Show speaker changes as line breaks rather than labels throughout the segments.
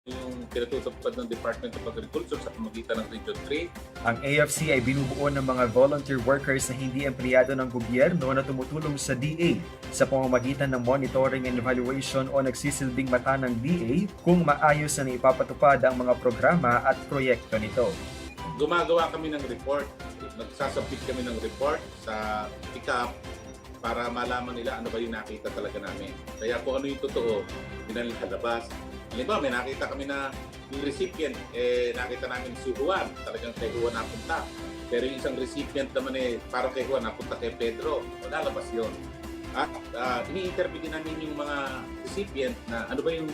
yung pinatutupad ng Department of Agriculture sa pamagitan ng Region 3.
Ang AFC ay binubuo ng mga volunteer workers na hindi empleyado ng gobyerno na tumutulong sa DA sa pamamagitan ng monitoring and evaluation o nagsisilbing mata ng DA kung maayos na ipapatupad ang mga programa at proyekto nito.
Gumagawa kami ng report, nagsasubmit kami ng report sa PICAP para malaman nila ano ba yung nakita talaga namin. Kaya kung ano yung totoo, pinalalabas. Halimbawa, may nakita kami na yung recipient, nakita namin si Juan, talagang kay Juan napunta. Pero yung isang recipient naman parang kay Juan napunta kay Pedro, lalabas yun. At ini-interview din namin yung mga recipient na ano ba yung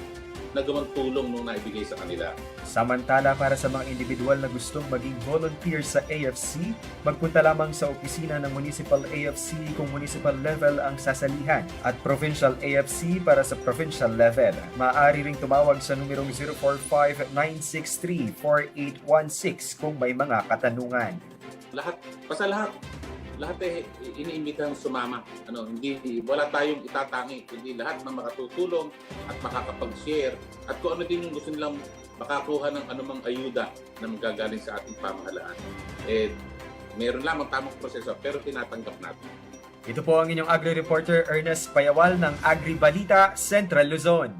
nagawang tulong nung naibigay sa kanila.
Samantala, para sa mga individual na gustong maging volunteer sa AFC, magpunta lamang sa opisina ng Municipal AFC kung municipal level ang sasalihan at Provincial AFC para sa provincial level. Maaari ring tumawag sa numerong 045-963-4816 kung may mga katanungan.
Lahat iniimbitang sumama. Wala tayong itatangi, kundi lahat na makatutulong at makakapag-share at kung ano din yung gusto nilang makakuha ng anumang ayuda na magagaling sa ating pamahalaan. Meron lamang tamang proseso pero tinatanggap natin.
Ito po ang inyong agri-reporter Ernest Payawal ng Agri-Balita, Central Luzon.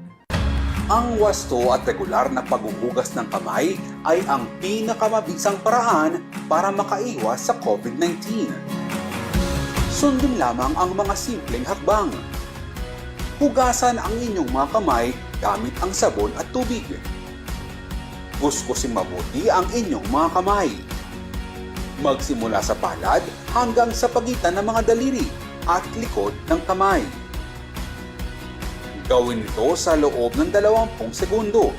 Ang wasto at regular na paghuhugas ng kamay ay ang pinakamabisang paraan para makaiwas sa COVID-19. Sundin lamang ang mga simpleng hakbang. Hugasan ang inyong mga kamay gamit ang sabon at tubig. Kuskusin mabuti ang inyong mga kamay. Magsimula sa palad hanggang sa pagitan ng mga daliri at likod ng kamay. Gawin ito sa loob ng 20 segundo.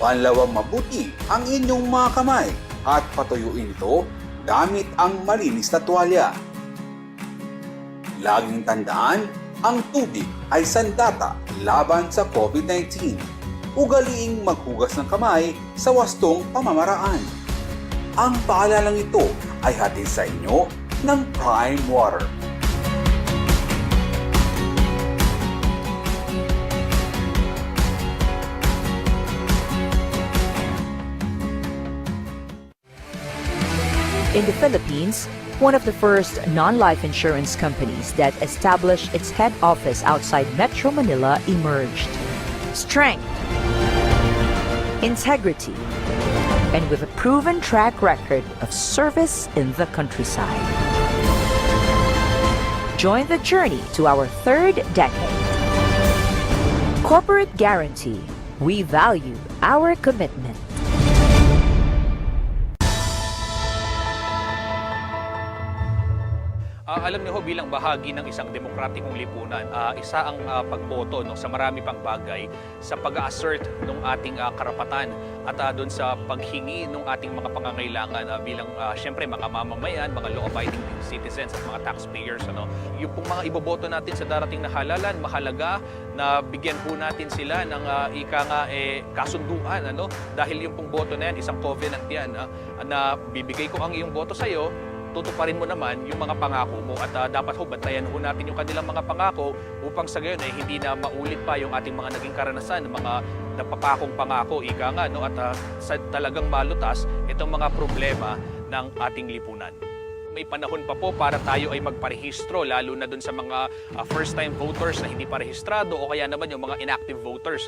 Banlawang mabuti ang inyong mga kamay at patuyuin ito gamit ang malinis na tuwalya. Laging tandaan, ang tubig ay sandata laban sa COVID-19. Ugaliing maghugas ng kamay sa wastong pamamaraan. Ang paalalang ito ay hatid sa inyo ng Prime Water.
In the Philippines, one of the first non-life insurance companies that established its head office outside Metro Manila emerged. Strength, integrity, and with a proven track record of service in the countryside. Join the journey to our third decade. Corporate Guarantee. We value our commitment.
Alam niyo ho, bilang bahagi ng isang demokratikong lipunan, isa ang pagboto sa marami pang bagay sa pag-assert ng ating karapatan at doon sa paghingi ng ating mga pangangailangan bilang siyempre mga mamamayan, mga law-abiding citizens at mga taxpayers. Yung pong mga iboboto natin sa darating na halalan, mahalaga na bigyan po natin sila ng kasunduan. Dahil yung pong boto na yan, isang covenant yan na bibigay ko ang iyong boto sa iyo, tutuparin mo naman yung mga pangako mo at dapat ho bantayan ho natin yung kanilang mga pangako upang sa gayon ay hindi na maulit pa yung ating mga naging karanasan ng mga napapakong pangako at sa talagang malutas itong mga problema ng ating lipunan. May panahon pa po para tayo ay magparehistro lalo na dun sa mga first-time voters na hindi pa rehistrado o kaya naman yung mga inactive voters.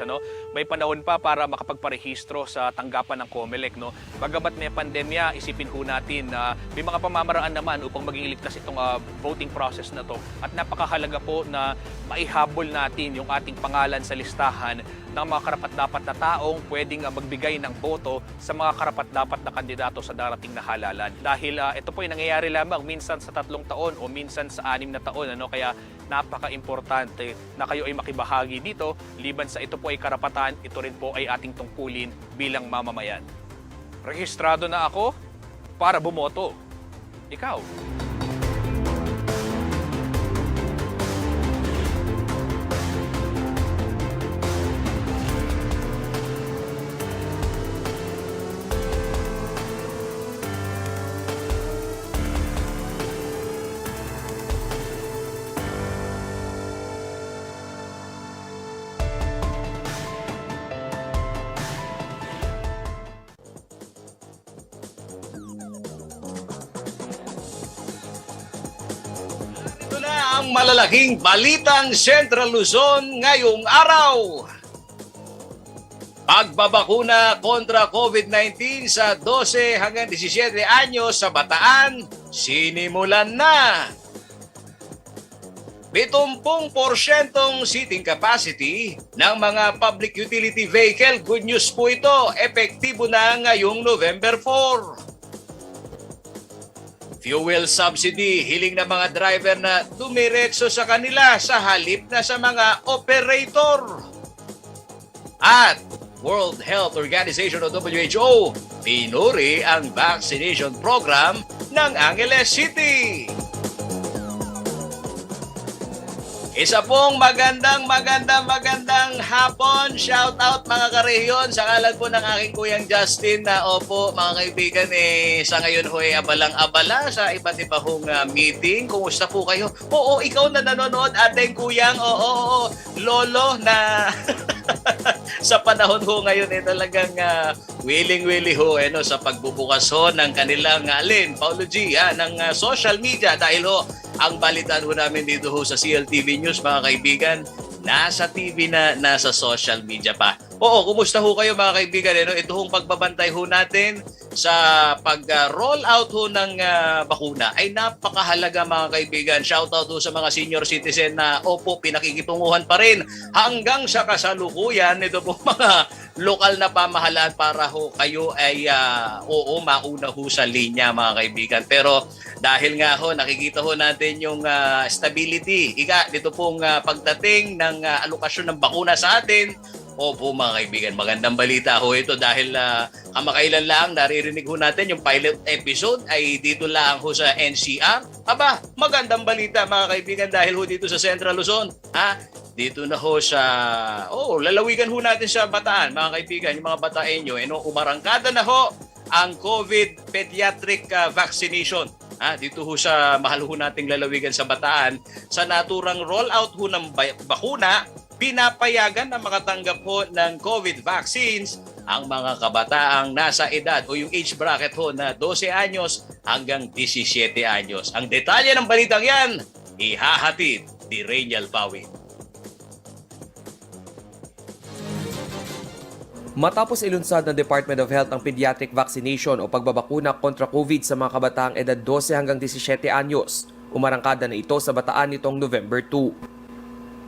May panahon pa para makapagparehistro sa tanggapan ng COMELEC. Bagamat may pandemya, isipin ho natin na may mga pamamaraan naman upang maging ligtas itong voting process na to. At napakahalaga po na maihabol natin yung ating pangalan sa listahan ng mga karapat-dapat na taong pwedeng magbigay ng boto sa mga karapat-dapat na kandidato sa darating na halalan. Dahil ito po ay nangyayari lamang minsan sa 3 taon o minsan sa 6 na taon. Kaya napaka-importante na kayo ay makibahagi dito. Liban sa ito po ay karapatan, ito rin po ay ating tungkulin bilang mamamayan. Rehistrado na ako para bumoto. Ikaw?
ang malalaking balitang Central Luzon ngayong araw. Pagbabakuna kontra COVID-19 sa 12 hanggang 17 anyos sa Bataan, sinimulan na. 70% seating capacity ng mga public utility vehicle. Good news po ito. Epektibo na ngayong November 4. Fuel subsidy, hiling ng mga driver na dumiretso sa kanila sa halip na sa mga operator. At World Health Organization o WHO, pinuri ang vaccination program ng Angeles City. Isa pong magandang hapon. Shout out mga karehiyon. Sa ngalan po ng aking kuyang Justin na opo mga kaibigan sa ngayon ho ay abalang-abala sa iba't iba hong meeting. Kumusta po kayo? Oo, ikaw na nanonood ating kuyang. Oo, lolo na sa panahon ho ngayon talagang willing ho sa pagbubukas ho ng kanilang Paulo G ng social media dahil ho ang balitaan ho namin dito ho sa CLTV News mga kaibigan, nasa TV na, nasa social media pa. Oo, kumusta ho kayo mga kaibigan? Ito hong pagbabantay ho natin sa pag-roll out ho ng bakuna ay napakahalaga mga kaibigan. Shout out ho sa mga senior citizen na opo, pinakikitunguhan pa rin hanggang sa kasalukuyan. Ito po mga lokal na pamahalaan para ho kayo ay mauna ho sa linya mga kaibigan. Pero dahil nga ho, nakikita ho natin yung stability. Dito pong pagdating ng alokasyon ng bakuna sa atin. Opo mga kaibigan, magandang balita ho ito dahil kamakailan lang naririnig ho natin yung pilot episode ay dito lang ho sa NCR. Aba, magandang balita mga kaibigan dahil ho dito sa Central Luzon. Dito na ho sa, lalawigan ho natin sa Bataan mga kaibigan, yung mga Bataenyo. Umarangkada na ho ang COVID pediatric vaccination. Dito ho sa mahal ho nating lalawigan sa Bataan, sa naturang rollout ho ng bakuna, pinapayagan na makatanggap ho ng COVID vaccines ang mga kabataang nasa edad o yung age bracket ho na 12 anyos hanggang 17 anyos. Ang detalye ng balitang yan, ihahatid ni Rainiel Pawin.
Matapos ilunsad ng Department of Health ang pediatric vaccination o pagbabakuna kontra COVID sa mga kabataang edad 12 hanggang 17 anyos, umarangkada na ito sa Bataan nitong November 2.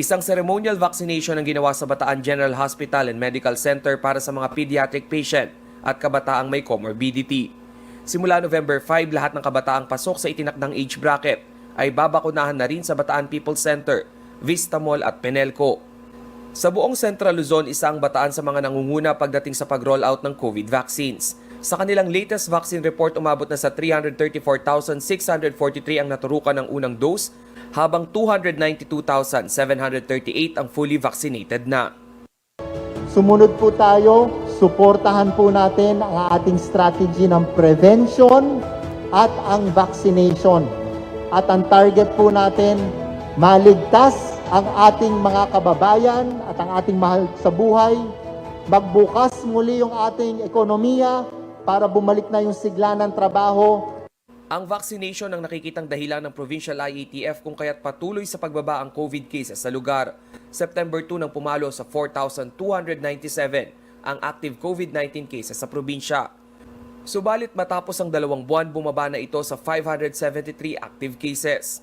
Isang ceremonial vaccination ang ginawa sa Bataan General Hospital and Medical Center para sa mga pediatric patient at kabataang may comorbidity. Simula November 5, lahat ng kabataang pasok sa itinakdang age bracket ay babakunahan na rin sa Bataan People's Center, Vista Mall at Penelco. Sa buong Central Luzon, isa ang Bataan sa mga nangunguna pagdating sa pag-rollout ng COVID vaccines. Sa kanilang latest vaccine report, umabot na sa 334,643 ang naturukan ng unang dose, habang 292,738 ang fully vaccinated na.
Sumunod po tayo, suportahan po natin ang ating strategy ng prevention at ang vaccination. At ang target po natin, maligtas ang ating mga kababayan at ang ating mahal sa buhay, magbukas muli yung ating ekonomiya para bumalik na yung sigla ng trabaho.
Ang vaccination ang nakikitang dahilan ng Provincial IATF kung kaya't patuloy sa pagbaba ang COVID cases sa lugar. September 2 nang pumalo sa 4,297 ang active COVID-19 cases sa probinsya. Subalit matapos ang 2 buwan, bumaba na ito sa 573 active cases.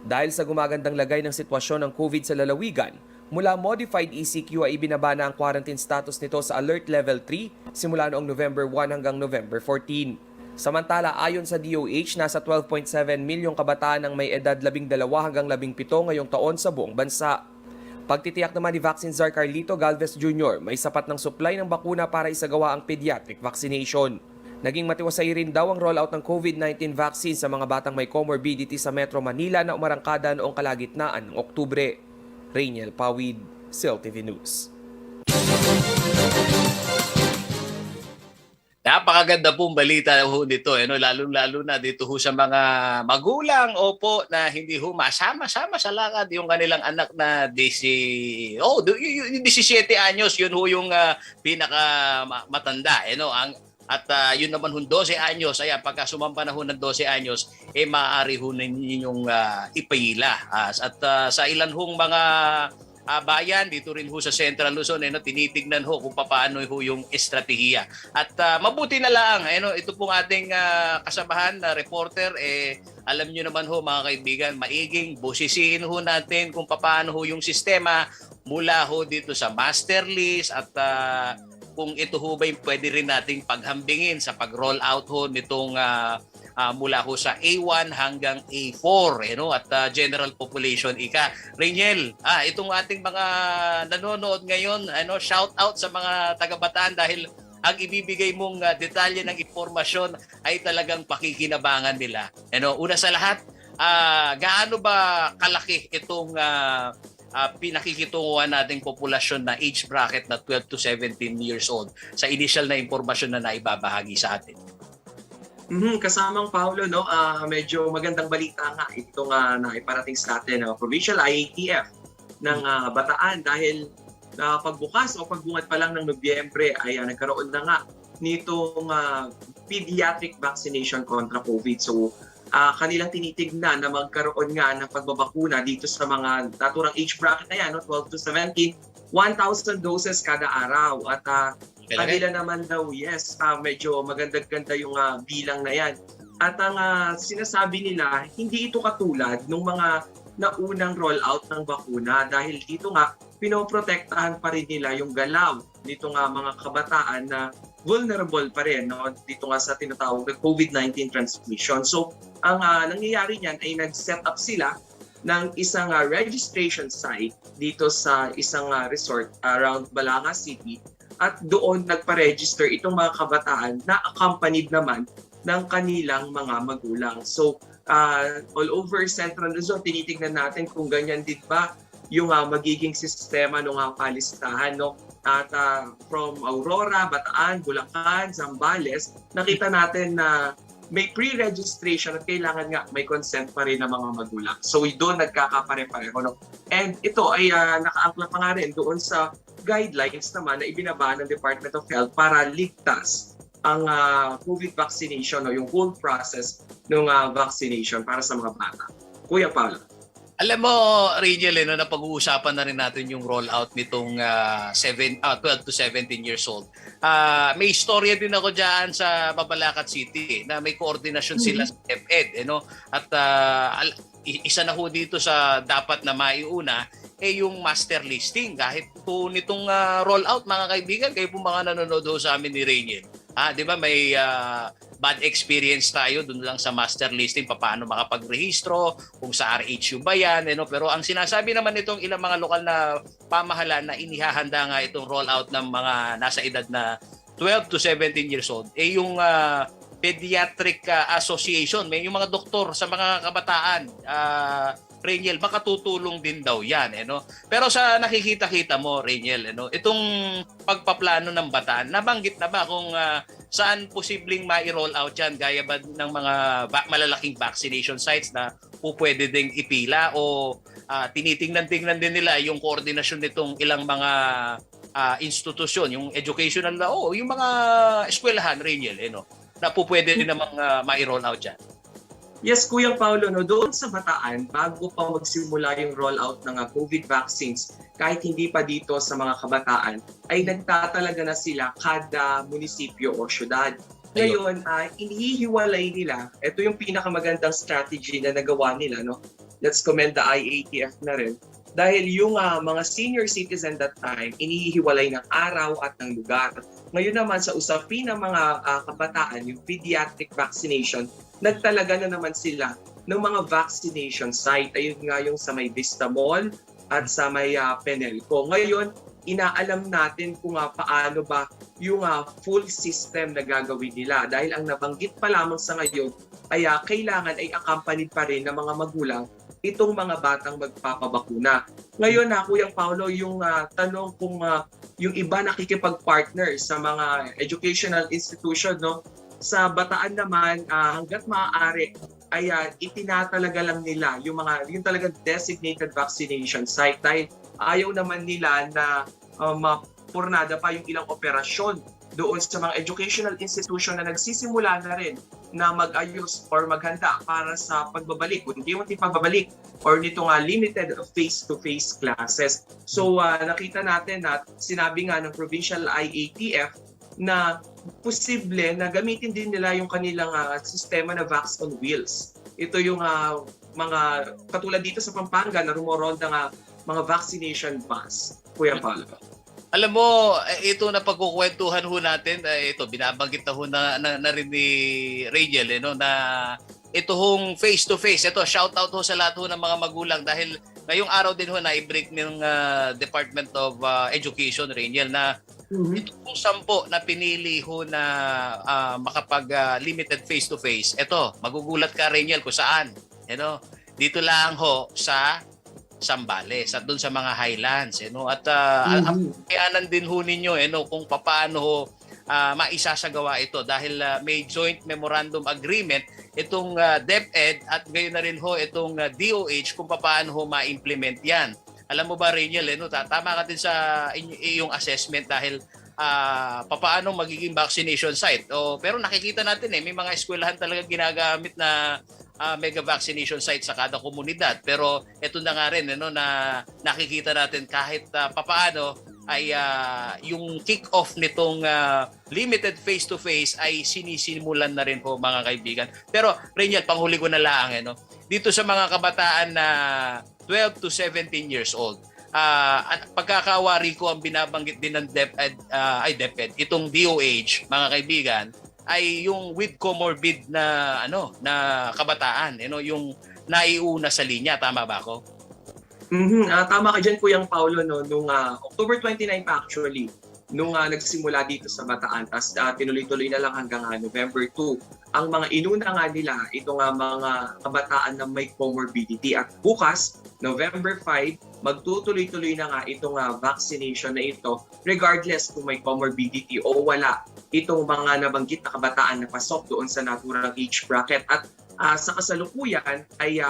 Dahil sa gumagandang lagay ng sitwasyon ng COVID sa lalawigan, mula modified ECQ ay ibinaba na ang quarantine status nito sa Alert Level 3 simula noong November 1 hanggang November 14. Samantala, ayon sa DOH, nasa 12.7 milyong kabataan ang may edad 12 hanggang 17 ngayong taon sa buong bansa. Pagtitiyak naman ni Vaccine Czar Carlito Galvez Jr., may sapat ng supply ng bakuna para isagawa ang pediatric vaccination. Naging matiwasay rin daw ang rollout ng COVID-19 vaccine sa mga batang may comorbidity sa Metro Manila na umarangkada noong kalagitnaan ng Oktubre. Rainiel Pawid, CLTV News.
Napakaganda pong balita ho dito, lalong-lalo na dito ho sa mga magulang na hindi ho masama-sama sa lakad yung kanilang anak na 17 anyos, yun ho yung pinaka matanda. Ang At yun naman ho 12 anyos, ayan, pagka sumampa na ho ng 12 anyos, maaari ho ninyong ipahila. At sa ilan hong mga bayan, dito rin ho sa Central Luzon, tinitignan ho kung paano ho yung estratehiya. At mabuti na lang, ito pong ating kasamahan na reporter, alam nyo naman ho mga kaibigan, maiging busisihin ho natin kung paano ho yung sistema mula ho dito sa master list at kung ito ho ba yung pwede rin nating paghambingin sa pag-roll out ho nitong mula ho sa A1 hanggang A4 at general population ika. Rainiel, itong ating mga nanonood ngayon, shout out sa mga taga-Bataan dahil ang ibibigay mong detalye ng impormasyon ay talagang pakikinabangan nila. Una sa lahat, gaano ba kalaki itong pinakikitunguhan nating populasyon na age bracket na 12 to 17 years old sa initial na impormasyon na naibabahagi sa atin?
Kasamang Paolo, medyo magandang balita nga itong naiparating sa atin ng Provincial IATF ng Bataan dahil pagbukas o pagbungad pa lang ng Nobyembre ay nagkaroon na nga nitong pediatric vaccination contra COVID. So kanilang tinitignan na magkaroon nga ng pagbabakuna dito sa mga naturang age bracket na yan, 12 to 17, 1,000 doses kada araw. At kanila naman daw, medyo maganda-ganda yung bilang na yan. At ang sinasabi nila, hindi ito katulad ng mga naunang rollout ng bakuna dahil dito nga, pinoprotektahan pa rin nila yung galaw dito nga mga kabataan na vulnerable pa rin dito nga sa tinatawag na COVID-19 transmission. So, ang nangyayari niyan ay nag-set up sila ng isang registration site dito sa isang resort around Balanga City at doon nagpa-register itong mga kabataan na accompanied naman ng kanilang mga magulang. So, all over Central Luzon, tinitingnan natin kung ganyan din ba yung magiging sistema ng palistahan. At from Aurora, Bataan, Bulacan, Zambales, nakita natin na may pre-registration at kailangan nga may consent pa rin ng mga magulang. So doon nagkakapare-pareho. And ito ay nakaangkla pa nga rin doon sa guidelines naman na ibinaba ng Department of Health para ligtas ang COVID vaccination o yung whole process ng vaccination para sa mga bata. Kuya Paolo.
Alam mo, Rainiel, na pag-uusapan na rin natin yung rollout nitong 12 to 17 years old. May istorya din ako dyan sa Mabalacat City na may koordinasyon sila sa DepEd. At isa na ho dito sa dapat na maiuna yung master listing. Kahit po nitong rollout, mga kaibigan, kayo po mga nanonood ho sa amin ni Rainiel. Di ba may bad experience tayo dun lang sa master listing, paano makapagrehistro, kung sa RHU ba yan, pero ang sinasabi naman nitong ilang mga lokal na pamahalaan na inihahanda nga itong rollout ng mga nasa edad na 12 to 17 years old, yung Pediatric Association, may yung mga doktor sa mga kabataan, Rainiel, makatutulong din daw yan. Pero sa nakikita-kita mo, Rainiel, itong pagpaplano ng Bataan, nabanggit na ba kung saan posibleng mai-roll out yan? Gaya ba ng mga malalaking vaccination sites na pwede ding ipila o tinitingnan-tingnan din nila yung koordinasyon nitong ilang mga institusyon, yung educational yung mga eskwelahan, Rainiel, na pwede din namang mai-roll out yan?
Yes, Kuya Paolo, doon sa Bataan, bago pa magsimula yung rollout ng COVID vaccines, kahit hindi pa dito sa mga kabataan, ay nagtatalaga na sila kada munisipyo o syudad. Ngayon, inihiwalay nila, ito yung pinakamagandang strategy na nagawa nila. Let's commend the IATF na rin. Dahil yung mga senior citizen that time, inihiwalay ng araw at ng lugar. Ngayon naman sa usapin ng mga kabataan, yung pediatric vaccination, nagtalaga na naman sila ng mga vaccination site. Ayun nga yung sa may Vista Mall at sa may Penelco. Ngayon, inaalam natin kung paano ba yung full system na gagawin nila. Dahil ang nabanggit pa lamang sa ngayon ay kailangan ay accompanied pa rin ng mga magulang itong mga batang magpapabakuna. Ngayon Kuya Paolo, yung tanong kung yung iba nakikipag-partner sa mga educational institution, sa Bataan naman, hanggat maaari ay itinatalaga lang nila yung talagang designated vaccination site dahil ayaw naman nila na mapurnada pa yung ilang operasyon doon sa mga educational institution na nagsisimula na rin na mag-ayos or maghanda para sa pagbabalik, unti-unti pagbabalik or nitong limited face-to-face classes. So nakita natin na sinabi nga ng Provincial IATF na posible na gamitin din nila yung kanilang sistema na Vax on Wheels. Ito yung mga katulad dito sa Pampanga na rumoronda nga mga vaccination bus. Kuya Paolo.
Alam mo, ito na pagkukwentuhan ho natin, ito binabanggit na ho na rin ni Rachel, na ito hong face-to-face. Ito, shout-out ho sa lahat ho ng mga magulang dahil ngayong araw din ho na i-break ng Department of Education, Rachel, na ito pong 10 na pinili ho na makapag-limited face-to-face. Ito, magugulat ka, Rachel, kung saan. Dito lang ho sa Zambales at doon sa mga highlands at kayanan din ho ninyo kung paano ho maisasagawa ito dahil may joint memorandum agreement itong DepEd at gayon na rin ho itong DOH kung paano ho ma-implement yan. Alam mo ba, Rachel, tama ka din sa iyong assessment dahil paano magiging vaccination site. Pero nakikita natin may mga eskwelahan talaga ginagamit na mega vaccination site sa kada komunidad. Pero ito na nga rin na nakikita natin kahit papaano ay yung kick-off nitong limited face-to-face ay sinisimulan na rin po mga kaibigan. Pero Rachel, panghuli ko na lang dito sa mga kabataan na 12 to 17 years old. At pagkakawari ko ang binabanggit din ng DepEd, itong DOH, mga kaibigan, ay yung with comorbid na kabataan, yung naiuna sa linya, tama ba ako?
Tama ka dyan, Kuyang Paulo, nung October 29 actually, nung nagsimula dito sa Bataan, tapos tinuloy-tuloy na lang hanggang November 2. Ang mga inuna nga nila, ito nga mga kabataan na may comorbidity. At bukas, November 5, magtutuloy-tuloy na nga itong vaccination na ito, regardless kung may comorbidity o wala. Itong mga nabanggit na kabataan na pasok doon sa naturang age bracket. At sa kasalukuyan ay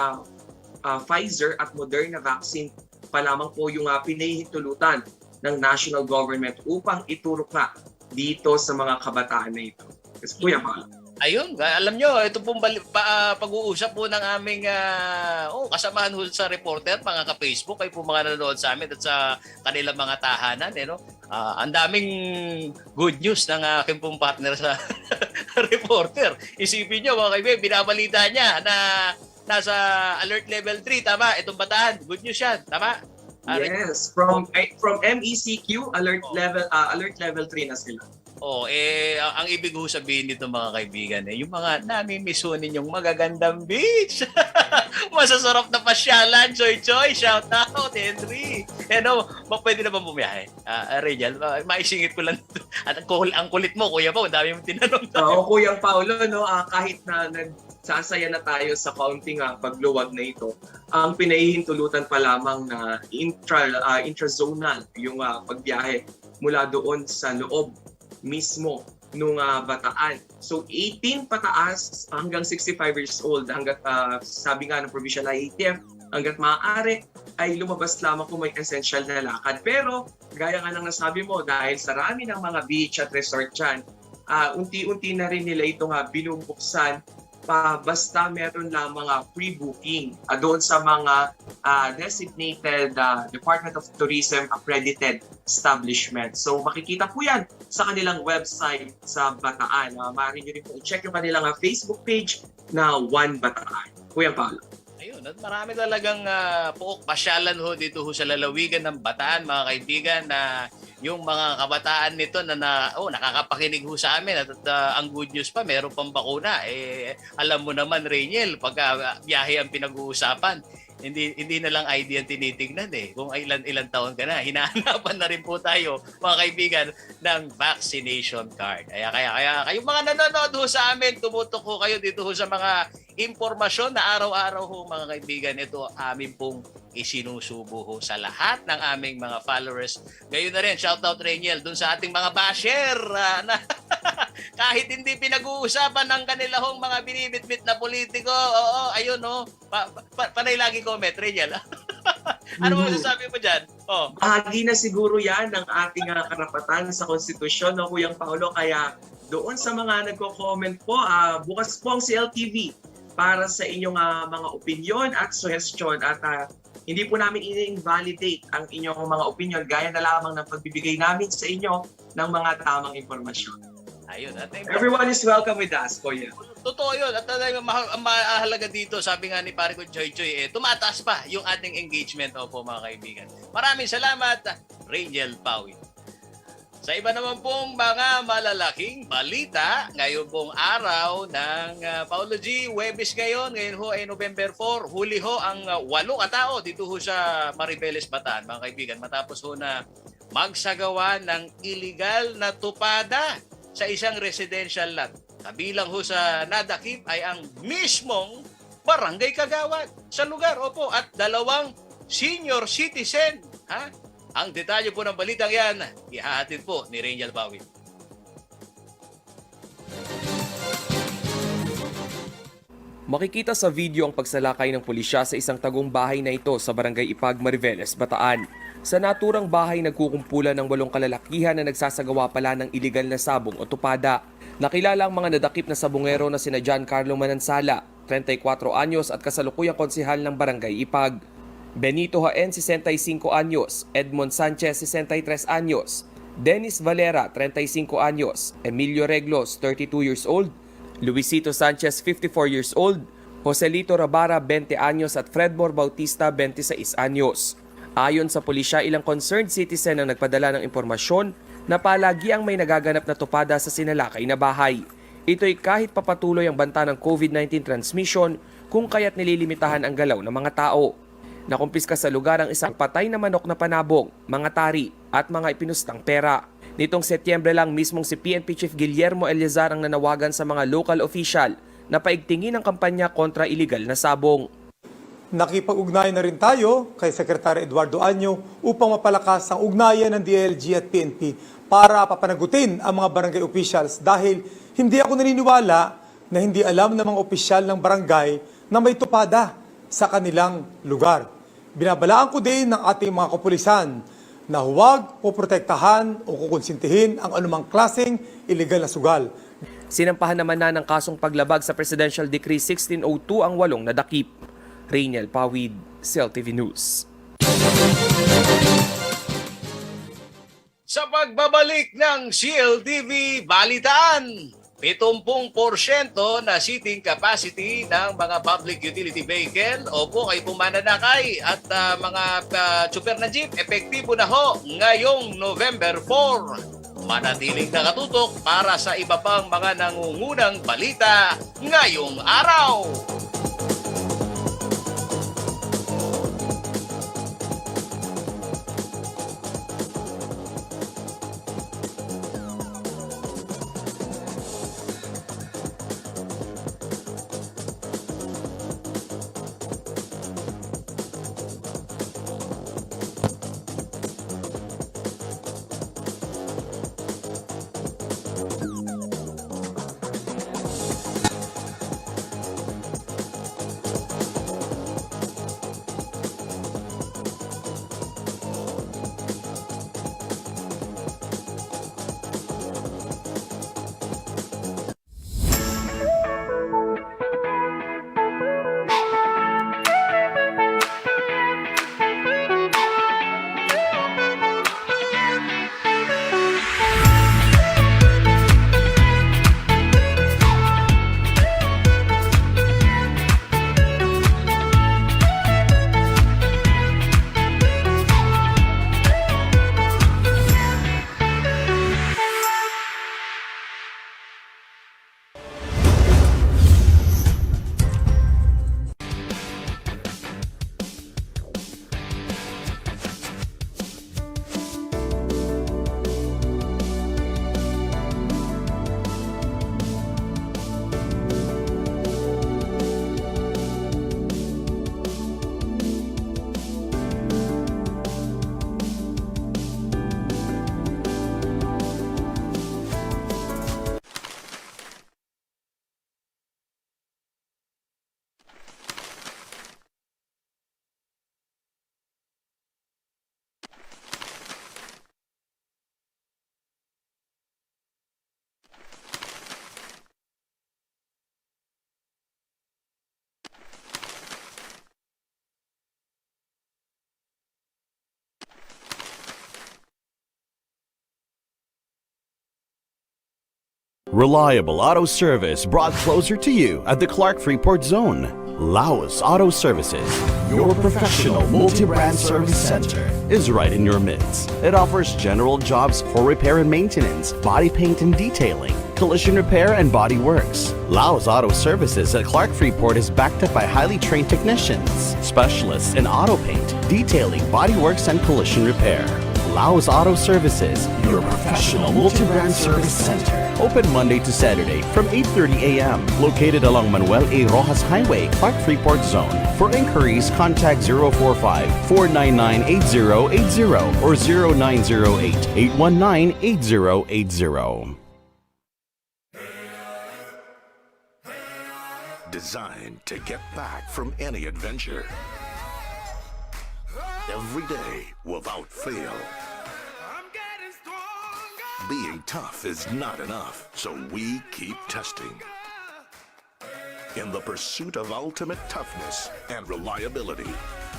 Pfizer at Moderna vaccine pa lamang po yung pinahihintulutan ng national government upang iturok nga dito sa mga kabataan na ito. Kasi Kuya Paolo.
Ayun, alam nyo, ito pong pag-uusap po ng aming kasamahan sa reporter, mga ka-Facebook, ay po mga nanonood sa amin at sa kanilang mga tahanan. Ang daming good news ng aking pong partner sa reporter. Isipin nyo, mga kaibigan, binabalita niya na nasa alert level 3, tama? Itong Bataan, good news yan, tama?
Yes, from MECQ, alert level 3 na sila.
Ang ibig ko sabihin nito mga kaibigan, yung mga namimiss ho ninyong magagandang beach. Masasarap na pasyalan, Choy, shout out, Henry. Pwede na ba bumiyahe? Rachel, maisingit ko lang. At ang kulit mo, kuya po, dami mong tinanong.
Kuyang Paulo, kahit na nagsasaya na tayo sa kaunting pagluwag na ito, ang pinahihintulutan pa lamang na intrazonal yung pagbiyahe mula doon sa loob mismo nung Bataan. So 18 pataas hanggang 65 years old hanggat sabi nga ng Provincial IATF hanggat maaari ay lumabas lamang kung may essential na lakad. Pero gaya nga ng nasabi mo, dahil sa rami ng mga beach at resort dyan, unti-unti na rin nila ito binubuksan basta meron lamang pre-booking doon sa mga designated Department of Tourism accredited establishment. So makikita po yan sa kanilang website sa Bataan. Maaari nyo rin po i-check yung kanilang Facebook page na One Bataan. Kuya Paolo.
Ayun, at marami talagang pasyalan ho dito ho sa lalawigan ng Bataan, mga kaibigan, na yung mga kabataan nito na nakakapakinig ho sa amin at ang good news pa, meron pang bakuna. Alam mo naman, Rachel, pagka biyahe ang pinag-uusapan, hindi na lang ID ang tinitignan kung ilan taon ka na. Hinahanapan na rin po tayo, mga kaibigan, ng vaccination card. Kaya kayong mga nanonood ho sa amin, tumutok ho kayo dito ho sa mga impormasyon na araw-araw ho, mga kaibigan. Ito amin pong isinusubo ho sa lahat ng aming mga followers. Gayon na rin, shoutout Rachel dun sa ating mga basher na kahit hindi pinag-uusapan ng kanila hong mga binibitbit na politiko. Ayun panay lagi comment, Rachel. Ano mo sasabi mo dyan? Oh.
Bahagi na siguro yan ng ating karapatan sa konstitusyon, no, Kuyang Paulo. Kaya doon sa mga nagko-comment po, bukas po ang CLTV para sa inyong mga opinion at suggestion. At hindi po namin i-invalidate ang inyong mga opinion gaya na lamang ng pagbibigay namin sa inyo ng mga tamang impormasyon.
Ayun. At
Everyone is welcome with us, Kuya.
totoo yun. At talagang ang mahalaga dito, sabi nga ni pare ko Joy Joy, tumataas pa yung ating engagement. Opo mga kaibigan. Maraming salamat, Rangel Pawi. Sa iba naman pong mga malalaking balita, ngayon pong araw ng Paulo G, Huwebes ngayon ho ay November 4, huli ho ang 8 katao dito ho sa Maribeles, Bataan, mga kaibigan, matapos ho na magsagawa ng illegal na tupada sa isang residential lot. Kabilang ho sa nadakip ay ang mismong Barangay Kagawad sa lugar, opo, at 2 senior citizen, ha? Ang detalye po ng balitang yan, ihahatid po ni Rangel Pawi.
Makikita sa video ang pagsalakay ng pulisya sa isang tagong bahay na ito sa Barangay Ipag, Mariveles, Bataan. Sa naturang bahay, nagkukumpulan ng 8 kalalakihan na nagsasagawa pala ng iligal na sabong o tupada. Nakilala ang mga nadakip na sabongero na sina John Carlo Manansala, 34 anyos at kasalukuyang konsehal ng Barangay Ipag. Benito Haen, 65 anyos, Edmond Sanchez, 63 anyos, Dennis Valera, 35 anyos, Emilio Reglos, 32 years old, Luisito Sanchez, 54 years old, Joselito Rabara, 20 anyos at Fredmore Bautista, 26 anyos. Ayon sa pulisya, ilang concerned citizen ang nagpadala ng impormasyon na palagi ang may nagaganap na tupada sa sinalakay na bahay. Ito'y kahit papatuloy ang banta ng COVID-19 transmission kung kaya't nililimitahan ang galaw ng mga tao. Nakumpiska sa lugar ang isang patay na manok na panabong, mga tari at mga ipinustang pera. Nitong Setyembre lang mismong si PNP Chief Guillermo Eleazar ang nanawagan sa mga local official na paigtingin ang kampanya kontra iligal na sabong.
Nakipag-ugnayan na rin tayo kay Secretary Eduardo Año upang mapalakas ang ugnayan ng DLG at PNP para papanagutin ang mga barangay officials dahil hindi ako naniniwala na hindi alam ng mga opisyal ng barangay na may tupada sa kanilang lugar. Binabalaan ko din ng ating mga kapulisan na huwag poprotektahan o kukonsintihin ang anumang klaseng iligal na sugal.
Sinampahan naman na ng kasong paglabag sa Presidential Decree 1602 ang 8 nadakip. Rangel Pawid, CLTV News.
Sa pagbabalik ng CLTV Balitaan, 70% na seating capacity ng mga public utility vehicle o po kay pumananakay at mga super na jeep, epektibo na ho ngayong November 4. Manatiling nakatutok para sa iba pang mga nangungunang balita ngayong araw.
Reliable auto service brought closer to you at the Clark Freeport Zone. Laos Auto Services, your professional multi-brand service center, is right in your midst. It offers general jobs for repair and maintenance, body paint and detailing, collision repair and body works. Laos Auto Services at Clark Freeport is backed up by highly trained technicians, specialists in auto paint, detailing, body works and collision repair. Laos Auto Services, your professional multi-brand service center. Open Monday to Saturday from 8:30 a.m. Located along Manuel A. Rojas Highway, Clark Freeport Zone. For inquiries, contact 045-499-8080 or 0908-819-8080.
Designed to get back from any adventure. Every day without fail. Being tough is not enough, so we keep testing. In the pursuit of ultimate toughness and reliability,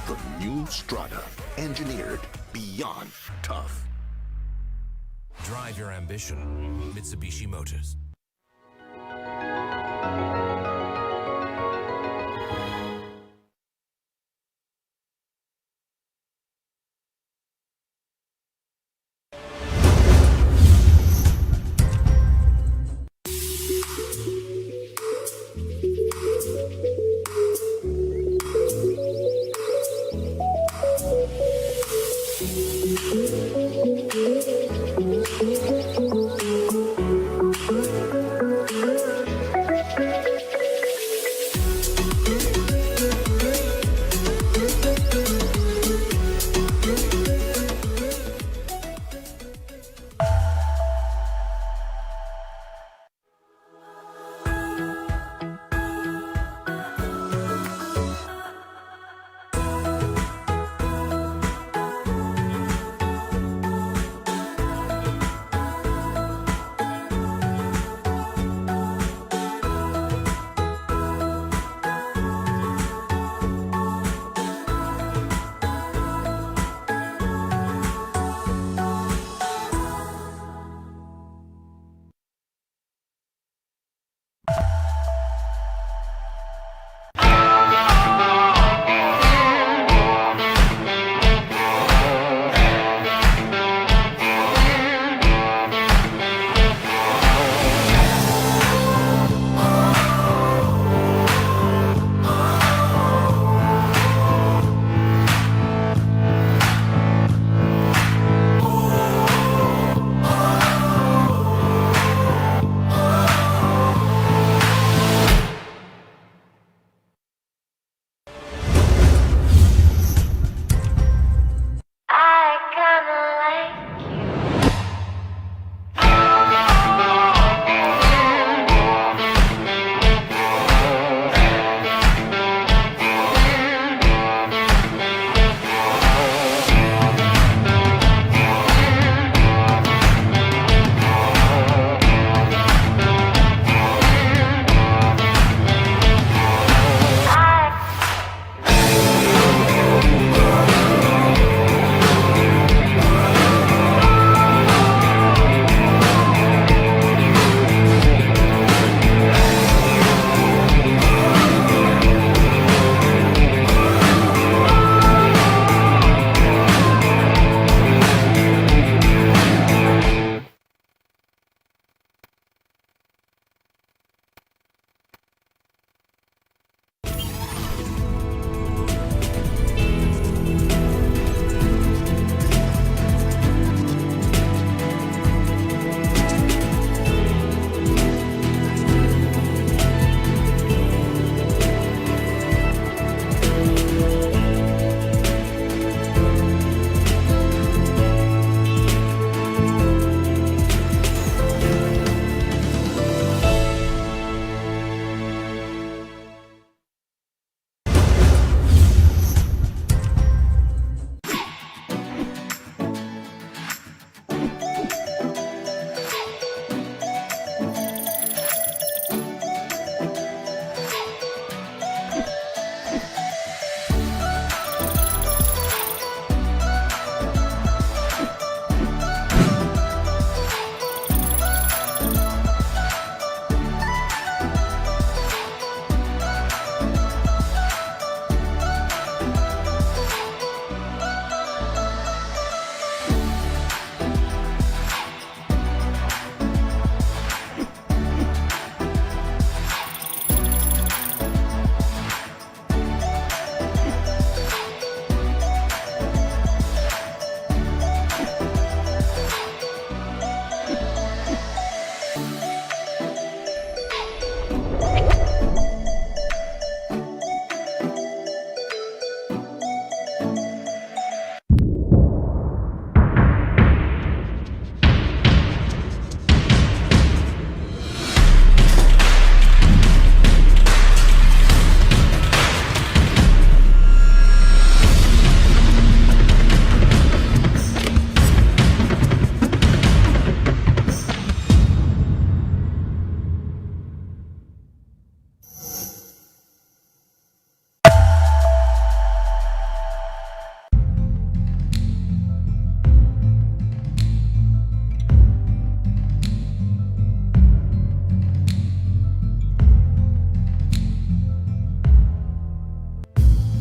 the new Strada, engineered beyond tough.
Drive your ambition. Mitsubishi Motors.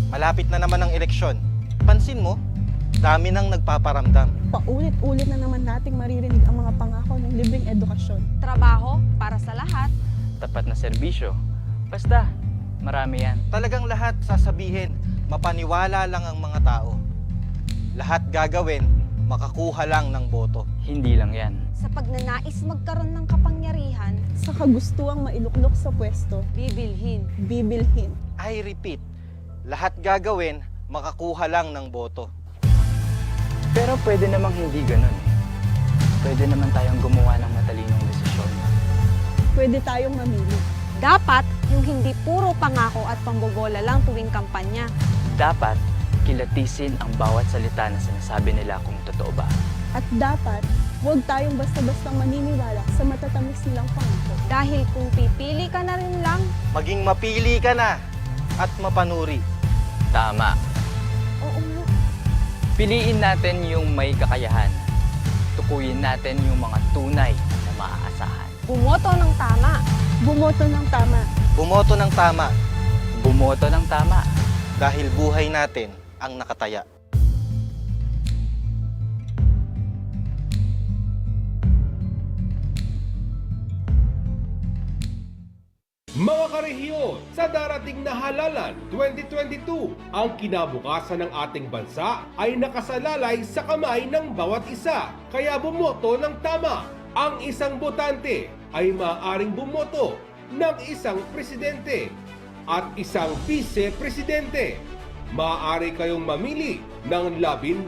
Malapit na naman ang eleksyon. Pansin mo, dami nang nagpaparamdam.
Paulit-ulit na naman nating maririnig ang mga pangako ng libreng edukasyon.
Trabaho para sa lahat.
Tapat na serbisyo. Basta, marami yan.
Talagang lahat sasabihin, mapaniwala lang ang mga tao. Lahat gagawin, makakuha lang ng boto.
Hindi lang yan.
Sa pagnanais magkaroon ng kapangyarihan,
Sa kagustuang mailuklok sa pwesto,
bibilhin.
bibilhin.
I repeat, lahat gagawin, makakuha lang ng boto.
Pero pwede namang hindi ganun. Pwede naman tayong gumawa ng matalinong desisyon.
Pwede tayong mamili.
Dapat yung hindi puro pangako at pambobola lang tuwing kampanya.
Dapat, kilatisin ang bawat salita na sinasabi nila kung totoo ba.
At dapat, huwag tayong basta-bastang maniniwala sa matatamis nilang pangako.
Dahil kung pipili ka na rin lang,
Maging mapili ka na at mapanuri.
Tama.
Oo nga.
Piliin natin yung may kakayahan. Tukuyin natin yung mga tunay na maaasahan.
bumoto ng tama.
Bumoto ng tama.
Bumoto ng tama
Bumoto ng tama.
dahil buhay natin ang nakataya.
Mga karehiyon, sa darating na halalan 2022, ang kinabukasan ng ating bansa ay nakasalalay sa kamay ng bawat isa. Kaya bumoto ng tama. Ang isang botante ay maaaring bumoto ng isang presidente at isang vice-presidente. Maaari kayong mamili ng 12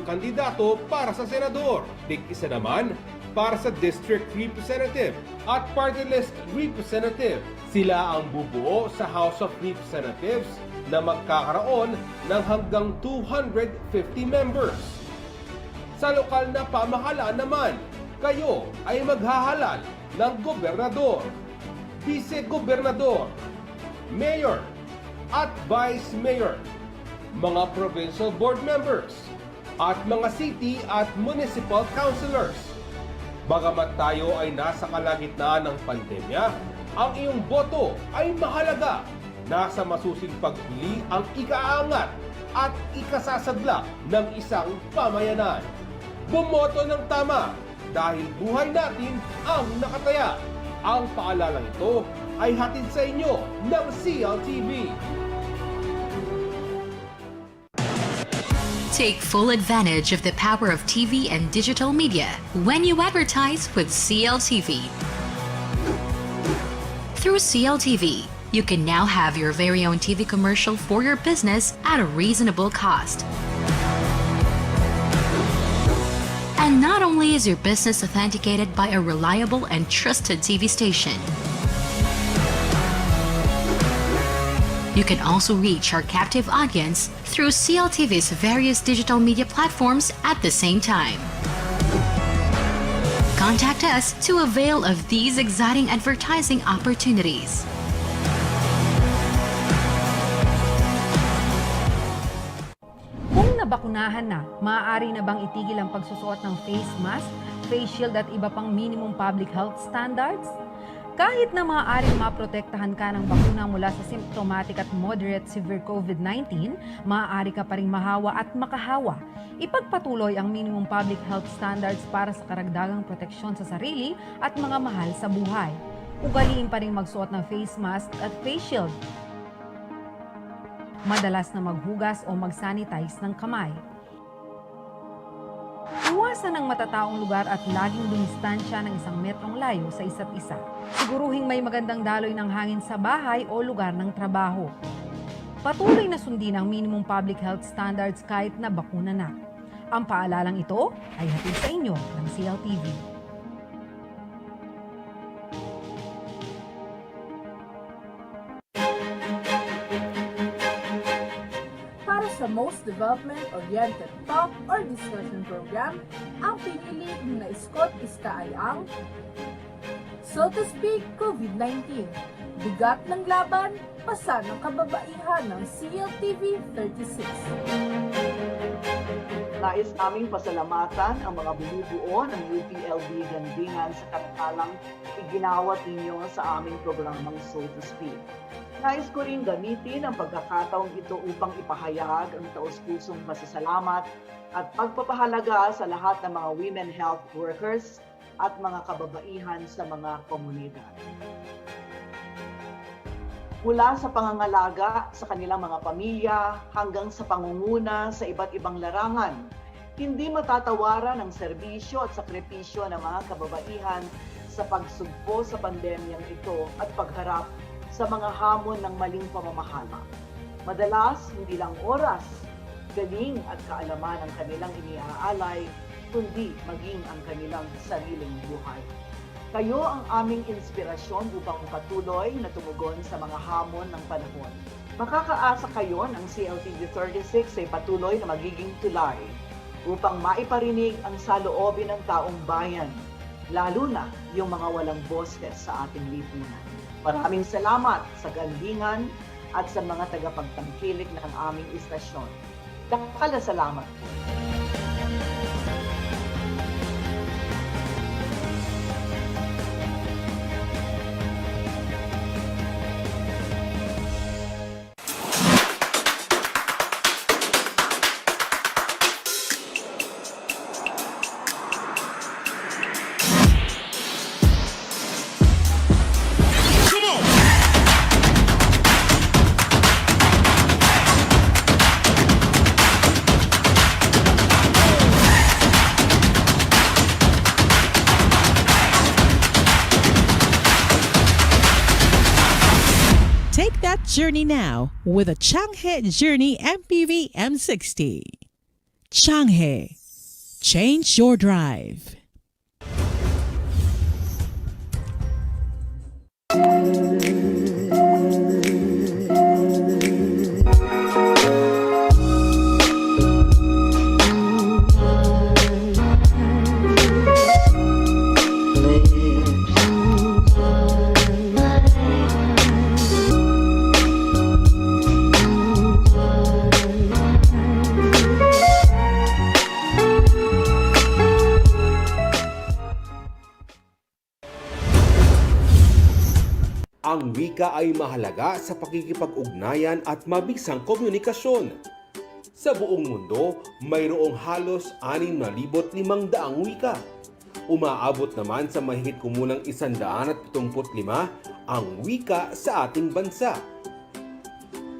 kandidato para sa senador. Tig-isa naman para sa district representative at party list representative. Sila ang bubuo sa House of Representatives na magkakaroon ng hanggang 250 members. Sa lokal na pamahalaan naman, kayo ay maghahalal ng gobernador, vice-gobernador, mayor, at vice mayor, mga provincial board members, at mga city at municipal councilors. Bagamat tayo ay nasa kalagitnaan ng pandemya, ang iyong boto ay mahalaga. Nasa masusing pagpili ang ikaangat at ikasasadla ng isang pamayanan. Bumoto ng tama dahil buhay natin ang nakataya. Ang paalalang ito ay hatid sa inyo ng CLTV.
Take full advantage of the power of TV and digital media when you advertise with CLTV. Through CLTV, you can now have your very own TV commercial for your business at a reasonable cost. And not only is your business authenticated by a reliable and trusted TV station, you can also reach our captive audience through CLTV's various digital media platforms at the same time. Contact us to avail of these exciting advertising opportunities.
Kung nabakunahan na, maaari na bang itigil ang pagsusuot ng face mask, face shield at iba pang minimum public health standards? Kahit na maaaring maprotektahan ka ng bakuna mula sa symptomatic at moderate severe COVID-19, maaari ka pa ring mahawa at makahawa. Ipagpatuloy ang minimum public health standards para sa karagdagang proteksyon sa sarili at mga mahal sa buhay. Ugaliin pa rin magsuot ng face mask at face shield. Madalas na maghugas o mag-sanitize ng kamay. Iwasan ang matataong lugar at laging dumistansya ng 1 metrong layo sa isa't isa. Siguruhing may magandang daloy ng hangin sa bahay o lugar ng trabaho. Patuloy na sundin ang minimum public health standards kahit na bakuna na. Ang paalalang ito ay hatid sa inyo ng CLTV.
Para sa most development-oriented talk or discussion program, ang pinili ni na Scott Ista ay ang So to Speak COVID-19, Bigat ng Laban, Pasa ng Kababaihan ng CLTV 36.
Nais naming pasalamatan ang mga bumubuo ng UPLB Gandingan sa katatalang iginawat ninyo sa aming programang So to Speak. Nais ko rin gamitin ang pagkakataong ito upang ipahayag ang taus-pusong pasasalamat at pagpapahalaga sa lahat ng mga women health workers at mga kababaihan sa mga komunidad. Mula sa pangangalaga sa kanilang mga pamilya hanggang sa pangunguna sa iba't ibang larangan, hindi matatawaran ang serbisyo at sakripisyo ng mga kababaihan sa pagsugpo sa pandemyang ito at pagharap sa mga hamon ng maling pamamahala. Madalas, hindi lang oras, galing at kaalaman ang kanilang iniaalay, kundi maging ang kanilang sariling buhay. Kayo ang aming inspirasyon upang patuloy na tumugon sa mga hamon ng panahon. Makakaasa kayo ng CLTV 36 ay patuloy na magiging tulay upang maiparinig ang saloobin ng taong bayan, lalo na yung mga walang boses sa ating lipunan. Maraming salamat sa galingan at sa mga tagapagtangkilik ng aming istasyon. Dakal na salamat po.
Take that journey now with a Changhe Journey MPV M60. Changhe. Change your drive.
Ang wika ay mahalaga sa pakikipag-ugnayan at mabisang komunikasyon. Sa buong mundo, mayroong halos 6,500 wika. Umaabot naman sa mahigit kumulang 175 ang wika sa ating bansa.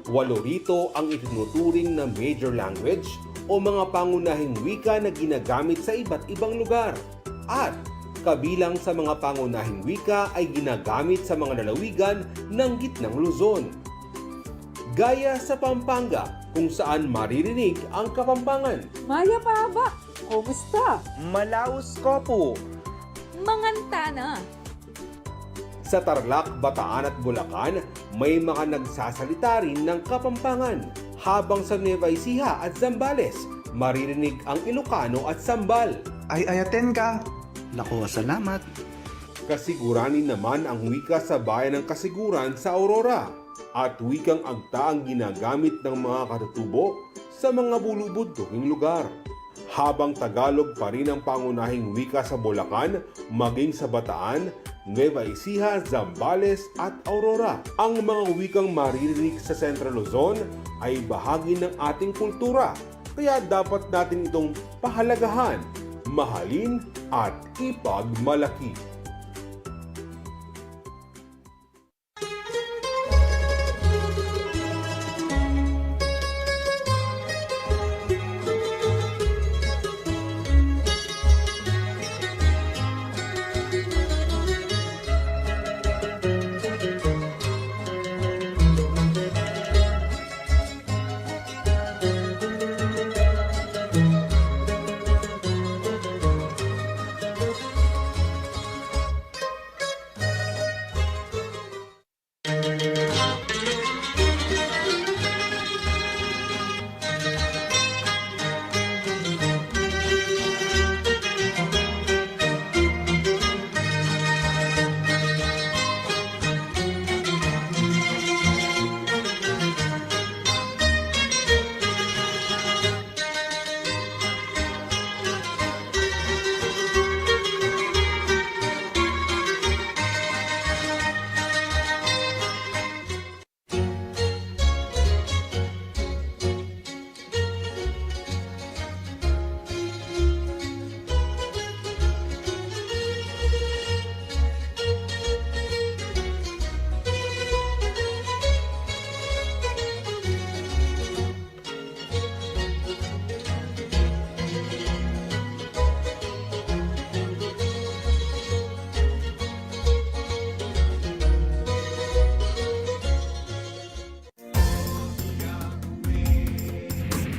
8 rito ang itinuturing na major language o mga pangunahing wika na ginagamit sa iba't ibang lugar. At kabilang sa mga pangunahing wika ay ginagamit sa mga lalawigan ng Gitnang Luzon. Gaya sa Pampanga, kung saan maririnig ang Kapampangan.
Maya Paba, kumusta?
Malaus Kopo.
Mangantana.
Sa Tarlac, Bataan at Bulacan, may mga nagsasalita rin ng Kapampangan. Habang sa Nueva Ecija at Zambales, maririnig ang Ilocano at Sambal.
Ay ayaten ka. Naku, salamat.
Kasiguranin naman ang wika sa bayan ng Kasiguran sa Aurora at wikang agta ang ginagamit ng mga katutubo sa mga bulubudtong lugar. Habang Tagalog pa rin ang pangunahing wika sa Bulacan, maging sa Bataan, Nueva Ecija, Zambales at Aurora. Ang mga wikang maririnig sa Central Luzon ay bahagi ng ating kultura, kaya dapat natin itong pahalagahan, mahalin at ipagmalaki.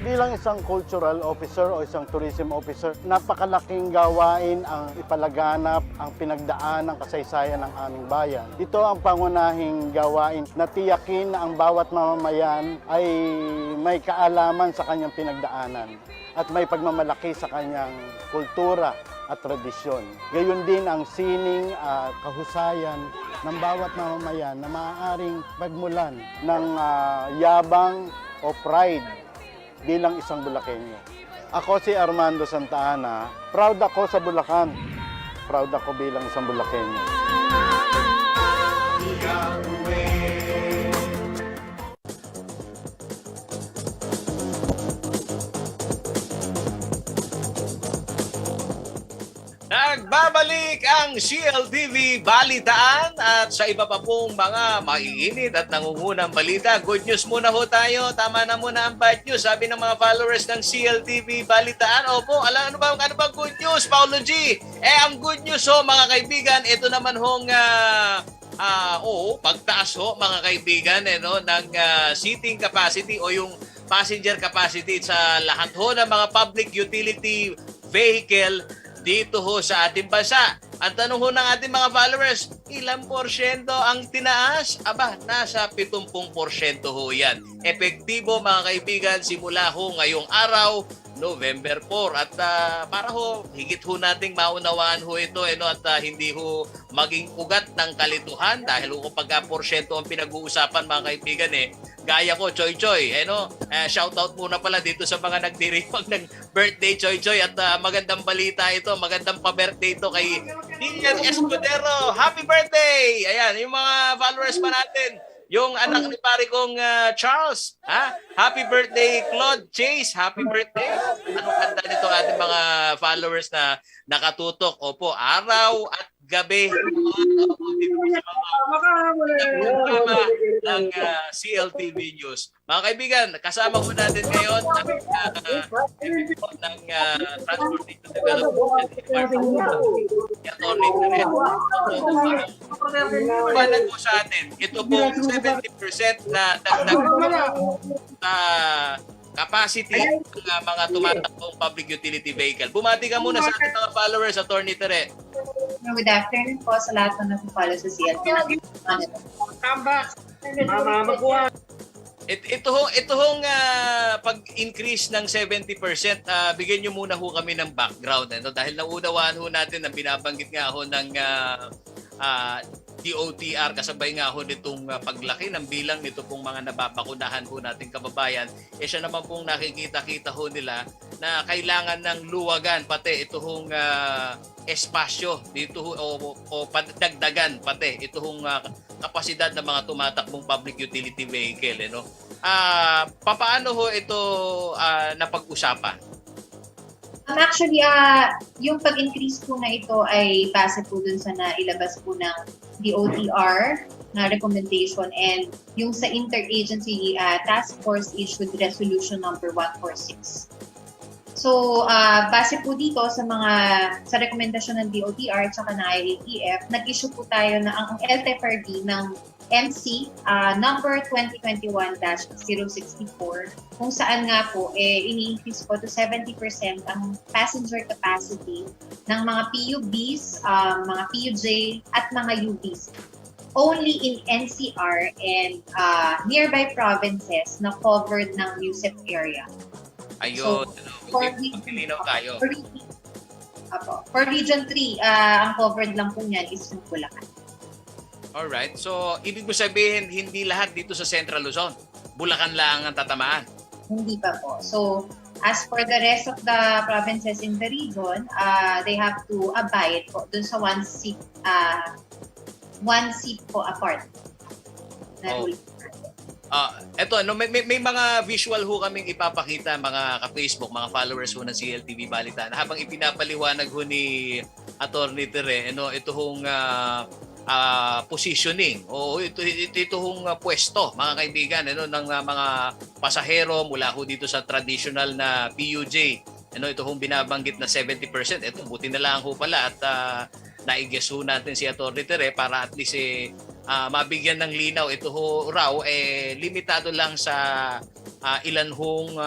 Bilang isang cultural officer o isang tourism officer, napakalaking gawain ang ipalaganap ang pinagdaan ng kasaysayan ng aming bayan. Ito ang pangunahing gawain na tiyakin na ang bawat mamamayan ay may kaalaman sa kanyang pinagdaanan at may pagmamalaki sa kanyang kultura at tradisyon. Gayon din ang sining at kahusayan ng bawat mamamayan na maaaring pagmulan ng yabang o pride bilang isang Bulakenyo. Ako si Armando Santa Ana. Proud ako sa Bulacan. Proud ako bilang isang Bulakenyo.
Nagbabalik ang CLTV Balitaan at sa iba pa pong mga maiinit at nangungunang balita. Good news muna ho tayo. Tama na muna ang bad news. Sabi ng mga followers ng CLTV Balitaan. Opo, ano ba good news, Paulo G? Ang good news ho mga kaibigan, ito naman hong pagtaas ho mga kaibigan ng seating capacity o yung passenger capacity sa lahat ho ng mga public utility vehicle dito ho sa ating bansa. Ang tanong ho ng ating mga followers, ilang porsyento ang tinaas? Aba, nasa 70% ho yan. Epektibo mga kaibigan, simula ho ngayong araw, November 4. At para ho, higit ho nating maunawaan ho ito at hindi ho maging ugat ng kalituhan dahil ho kapag porsyento ang pinag-uusapan mga kaibigan gaya ko, Choy Choy. Shoutout muna pala dito sa mga nagdiripag ng birthday, Choy Choy. At magandang balita ito, magandang pa-birthday ito kay Dinian Escudero. Happy birthday! Ayan, yung mga followers pa natin. Yung anak ni pare kong Charles. Happy birthday, Claude Chase. Happy birthday. Anong handa nito ating mga followers na nakatutok? Opo, araw at gabi. Ng CLTV News. Mga kaibigan, kasama ko natin ngayon ng Transportation Development Department. Panan po sa atin, ito po 70% na dagdag capacity ng mga tumatakbong public utility vehicle. Bumati ka muna sa ating mga followers, Attorney Tere.
Good afternoon po sa lahat ng nag-follow sa CLTV.
Ito hong pag-increase ng 70%, bigyan nyo muna ho kami ng background. Dahil naunawaan ho natin na binabanggit nga ho ng DOTR kasabay nga ho nitong paglaki ng bilang nito pong mga nababakunahan ho nating kababayan. Siya naman pong nakikita-kita ho nila na kailangan ng luwagan pati ito hong espasyo dito o dagdagan pati ito hong kapasidad ng mga tumatakbong public utility vehicle. Papaano ho ito napag-usapan?
Actually, yung pag-increase po na ito ay base po dun sa nailabas po ng DOTR na recommendation and yung sa interagency task force issued resolution number 146. So, base po dito sa rekomendasyon ng DOTR at saka ng IATF, nag-issue po tayo na ang LTFRB ng MC number 2021-064 kung saan nga po ini-increase po to 70% ang passenger capacity ng mga PUBs, mga PUJ at mga UBs only in NCR and nearby provinces na covered ng USEP area.
Ayun,
maglilinaw tayo. For Region 3, ang covered lang po niyan is yung Bulacan.
Alright. So, ibig mo sabihin, hindi lahat dito sa Central Luzon. Bulacan lang ang tatamaan.
Hindi pa po. So, as for the rest of the provinces in the region, they have to abide po dun sa one seat po apart.
Eto, may mga visual ho kaming ipapakita, mga ka-Facebook, mga followers ho ng CLTV Balitaan. Habang ipinapaliwanag ho ni Attorney Tere, ito hong positioning o ito hong pwesto mga kaibigan ng mga pasahero mula ho dito sa traditional na PUJ. Ito hong binabanggit na 70%. Ito buti na lang ho pala at nai-guess ho natin si Atty. Tere para at least mabigyan ng linaw. Ito ho raw limitado lang sa ilan hong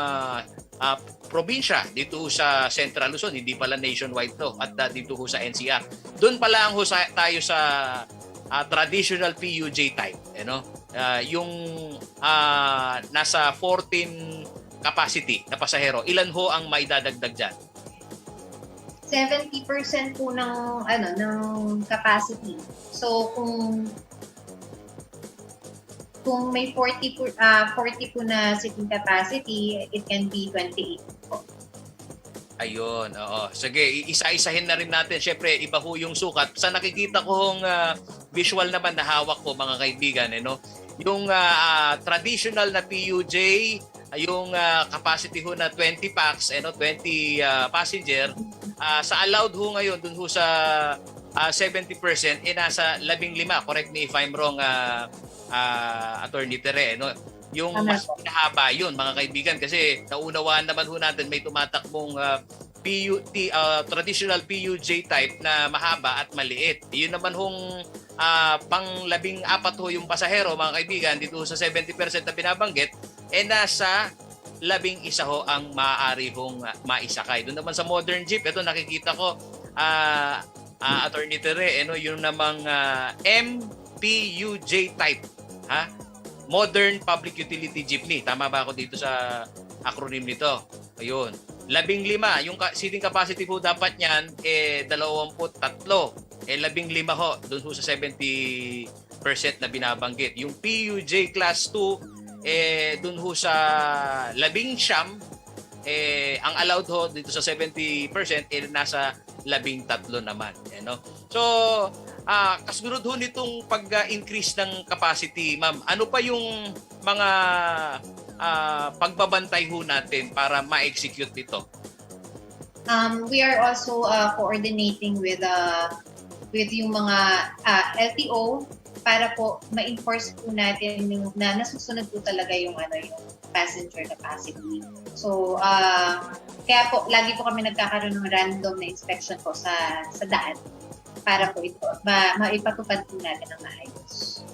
probinsya dito sa Central Luzon, hindi pala nationwide to, at dito ho sa NCR. Doon pa lang ho tayo sa traditional PUJ type, yung nasa 14 capacity na pasahero. Ilan ho ang maidadagdag dyan?
70% po ng capacity. So kung may 40 po na seating capacity, it can be 28 po.
Ayun, oo. Sige, isa-isahin na rin natin. Siyempre, iba ho yung sukat. Sa nakikita kong visual naman na hawak ko, mga kaibigan, yung traditional na PUJ, yung capacity ho na 20 packs, 20 passenger, sa allowed ho ngayon, dun ho sa 70%, nasa 15. Correct me if I'm wrong, Attorney Tere, yung mas pinahaba yun, mga kaibigan, kasi naunawaan naman ho natin may tumatakbong traditional PUJ type na mahaba at maliit. Yun naman hong pang 14 ho yung pasahero, mga kaibigan, dito sa 70% na binabanggit, nasa 11 ho ang maaari hong maisakay. Doon naman sa modern jeep, ito nakikita ko, Attorney Tere, yung namang MPUJ type, Modern Public Utility Jeepney. Tama ba ako dito sa acronym nito? Ayun. 15. Yung seating capacity po dapat niyan 23. 15 ho doon ho sa 70% na binabanggit. Yung PUJ Class 2 doon ho sa 11, ang allowed ho dito sa 70% nasa 13 naman. So, kasunod ho nitong pag-increase ng capacity, ma'am, ano pa yung mga pagbabantay ho natin para ma-execute ito?
We are also coordinating with yung mga LTO para po ma-enforce po natin na nasusunod po talaga yung passenger capacity. So, kaya po lagi po kami nagkakaroon ng random na inspection po sa daan para po ito maipatupad po natin ang maayos.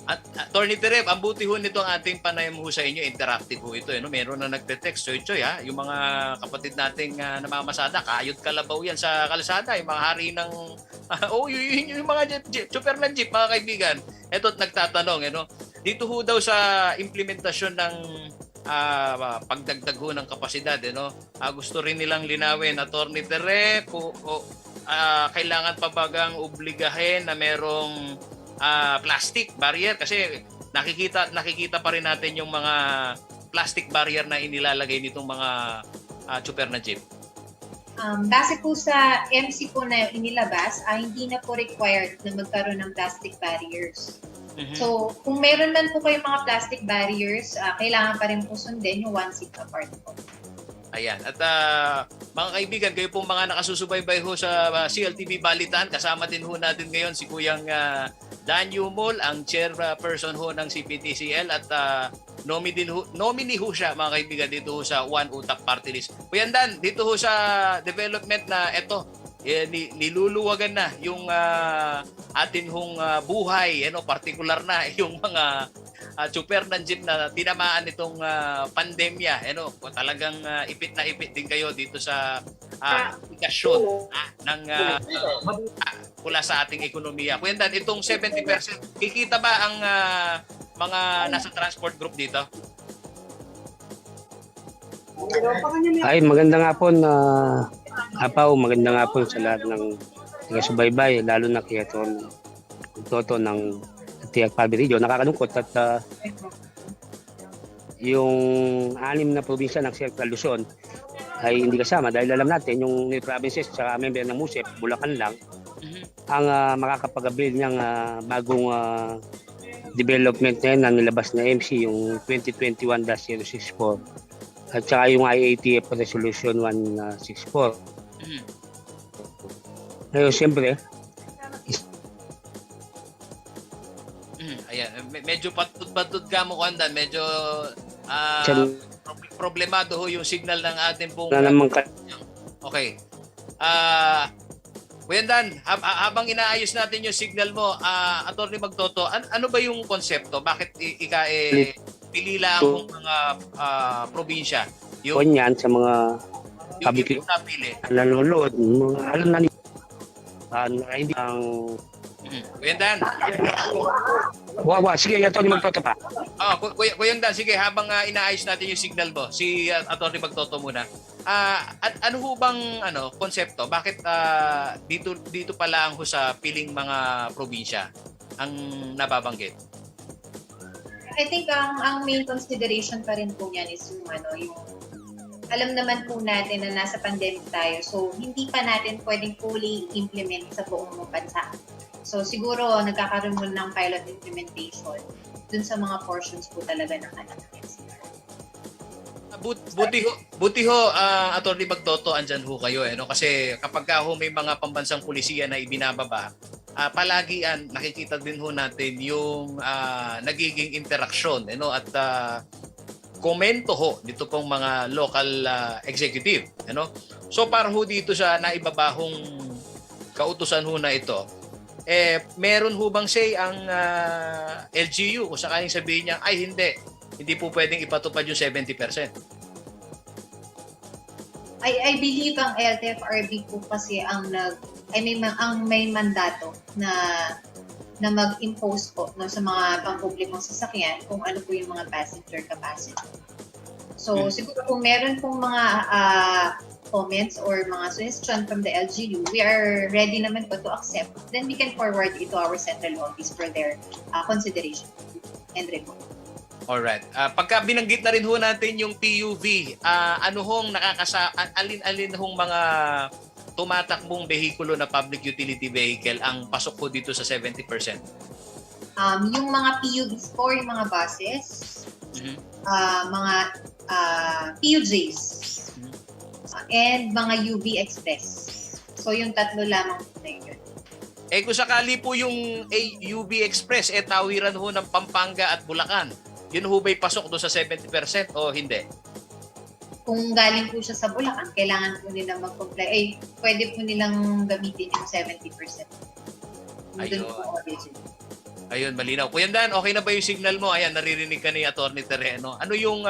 At Attorney Tereb, ang buti ho nito ang ating panayam ho sa inyo, interactive ho ito. Meron na nagte-text, Choy, yung mga kapatid nating namamasada, kayod kalabaw yan sa kalsada, yung mga hari ng yung mga chopper ng jeep, mga kaibigan. Eto't nagtatanong, dito ho daw sa implementasyon ng pagdagdag ho ng kapasidad, gusto rin nilang linawin, Attorney Tereb, kailangan pa bagang obligahin na merong plastic barrier, kasi nakikita pa rin natin yung mga plastic barrier na inilalagay nitong mga chopper na jeep.
Base po sa MC po na inilabas, hindi na po required na magkaroon ng plastic barriers. Mm-hmm. So, kung meron man po kayong mga plastic barriers, kailangan pa rin po sundin yung 1 seat apart po.
Ayan. At mga kaibigan, kayo pong mga nakasusubaybay ho sa CLTV Balitaan, kasama din ho natin ngayon si Kuyang Dan Yumol, ang chairperson ho ng CPTCL, at nominee ho siya, mga kaibigan, dito ho sa One Utap Party List. Kuya Dan, dito ho sa development na ito, niluluwagan na yung atin hong buhay, partikular na yung mga chopper ng jeep na tinamaan itong pandemya. Talagang ipit na ipit din kayo dito sa aplikasyon ng mula sa ating ekonomiya. Kuya Dan, itong 70%, kikita ba ang mga nasa transport group dito?
Ay, magandang hapon, Apaw, magandang hapon sa lahat ng taga-subaybay, lalo na kay Toto ng Tiyak Palby Region. Nakakalungkot at yung 6 na probinsya ng Central Luzon ay hindi kasama dahil alam natin yung provinces at member ng MUSEP, Bulacan lang, ang makakapag-avail niyang bagong development na yun na nilabas na MC, yung 2021-064 at saka yung IATF Resolution 164. Ngayon, siyempre,
ayan, medyo patud-patud ka mo, Kwandan. Medyo problemado ho yung signal ng ating pong... Okay. Kuya Dan, habang inaayos natin yung signal mo, Attorney Magtoto, ano ba yung konsepto? Bakit pilila ang mga probinsya
kanyan sa mga public
Yung napili.
nanonood, alam na hindi ang
Kuya Dan.
sige, Atty. Magtoto pa.
Kuya Dan, sige, habang inaayos natin yung signal mo, si Atty. Magtoto muna. Ano ho bang konsepto? Bakit dito pa lang ho sa piling mga probinsya ang nababanggit?
I think ang main consideration pa rin po niyan is yung alam naman po natin na nasa pandemic tayo, so hindi pa natin pwedeng fully implement sa buong bansa. So siguro nagkakaroon mo ng pilot implementation dun sa mga portions po talaga ng
Buti ho, Atty. Magtoto, andyan ho kayo. Kasi kapag ho may mga pambansang pulisiya na ibinababa, palagi nakikita din ho natin yung nagiging interaksyon at komento ho dito pong mga local executive. So para ho dito sa naibabahong kautusan ho na ito, meron ho bang say ang LGU kung sakaling sabihin niya, ay hindi po pwedeng ipatupad yung 70%?
I believe ang LTFRB po kasi may mandato na mag-impose po sa mga pampublikong sasakyan kung ano po yung mga passenger capacity. So siguro kung meron pong mga comments or mga suggestion from the LGU, we are ready naman po to accept. Then we can forward it to our central office for their consideration and report.
Alright. Pagka binanggit na rin ho natin yung PUV, ano hong alin-alin hong mga tumatakbong behikulo na public utility vehicle ang pasok po dito sa 70%?
Yung mga PUVs po, yung mga buses, mga PUJs, and mga UV Express. So yung tatlo lamang po na yun.
Kung sakali po yung UV Express, tawiran ho ng Pampanga at Bulacan, yun ho ba'y pasok doon sa 70% o hindi?
Kung galing po siya sa Bulacan, kailangan po nilang mag-comply. Pwede po nilang gamitin yung 70%.
Ayun, malinaw. Kuya Dan, okay na ba yung signal mo? Ayan, naririnig ka ni Atty. Terreno. Ano yung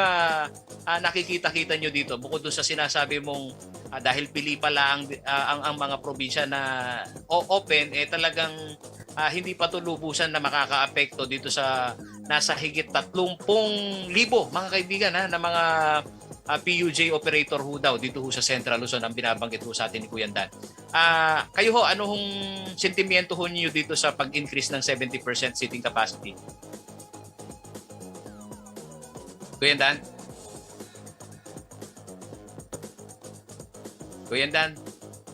nakikita-kita nyo dito? Bukod doon sa sinasabi mong dahil pili pala ang mga probinsya na open, talagang hindi pa tulubusan na makaka-apekto dito sa nasa higit 30,000 mga kaibigan na mga PUJ operator ho daw dito ho sa Central Luzon ang binabanggit ho sa atin ni Kuya Dan. Kayo ho, ano hong sentimiento ho niyo dito sa pag-increase ng 70% seating capacity? Kuya Dan? Kuya Dan?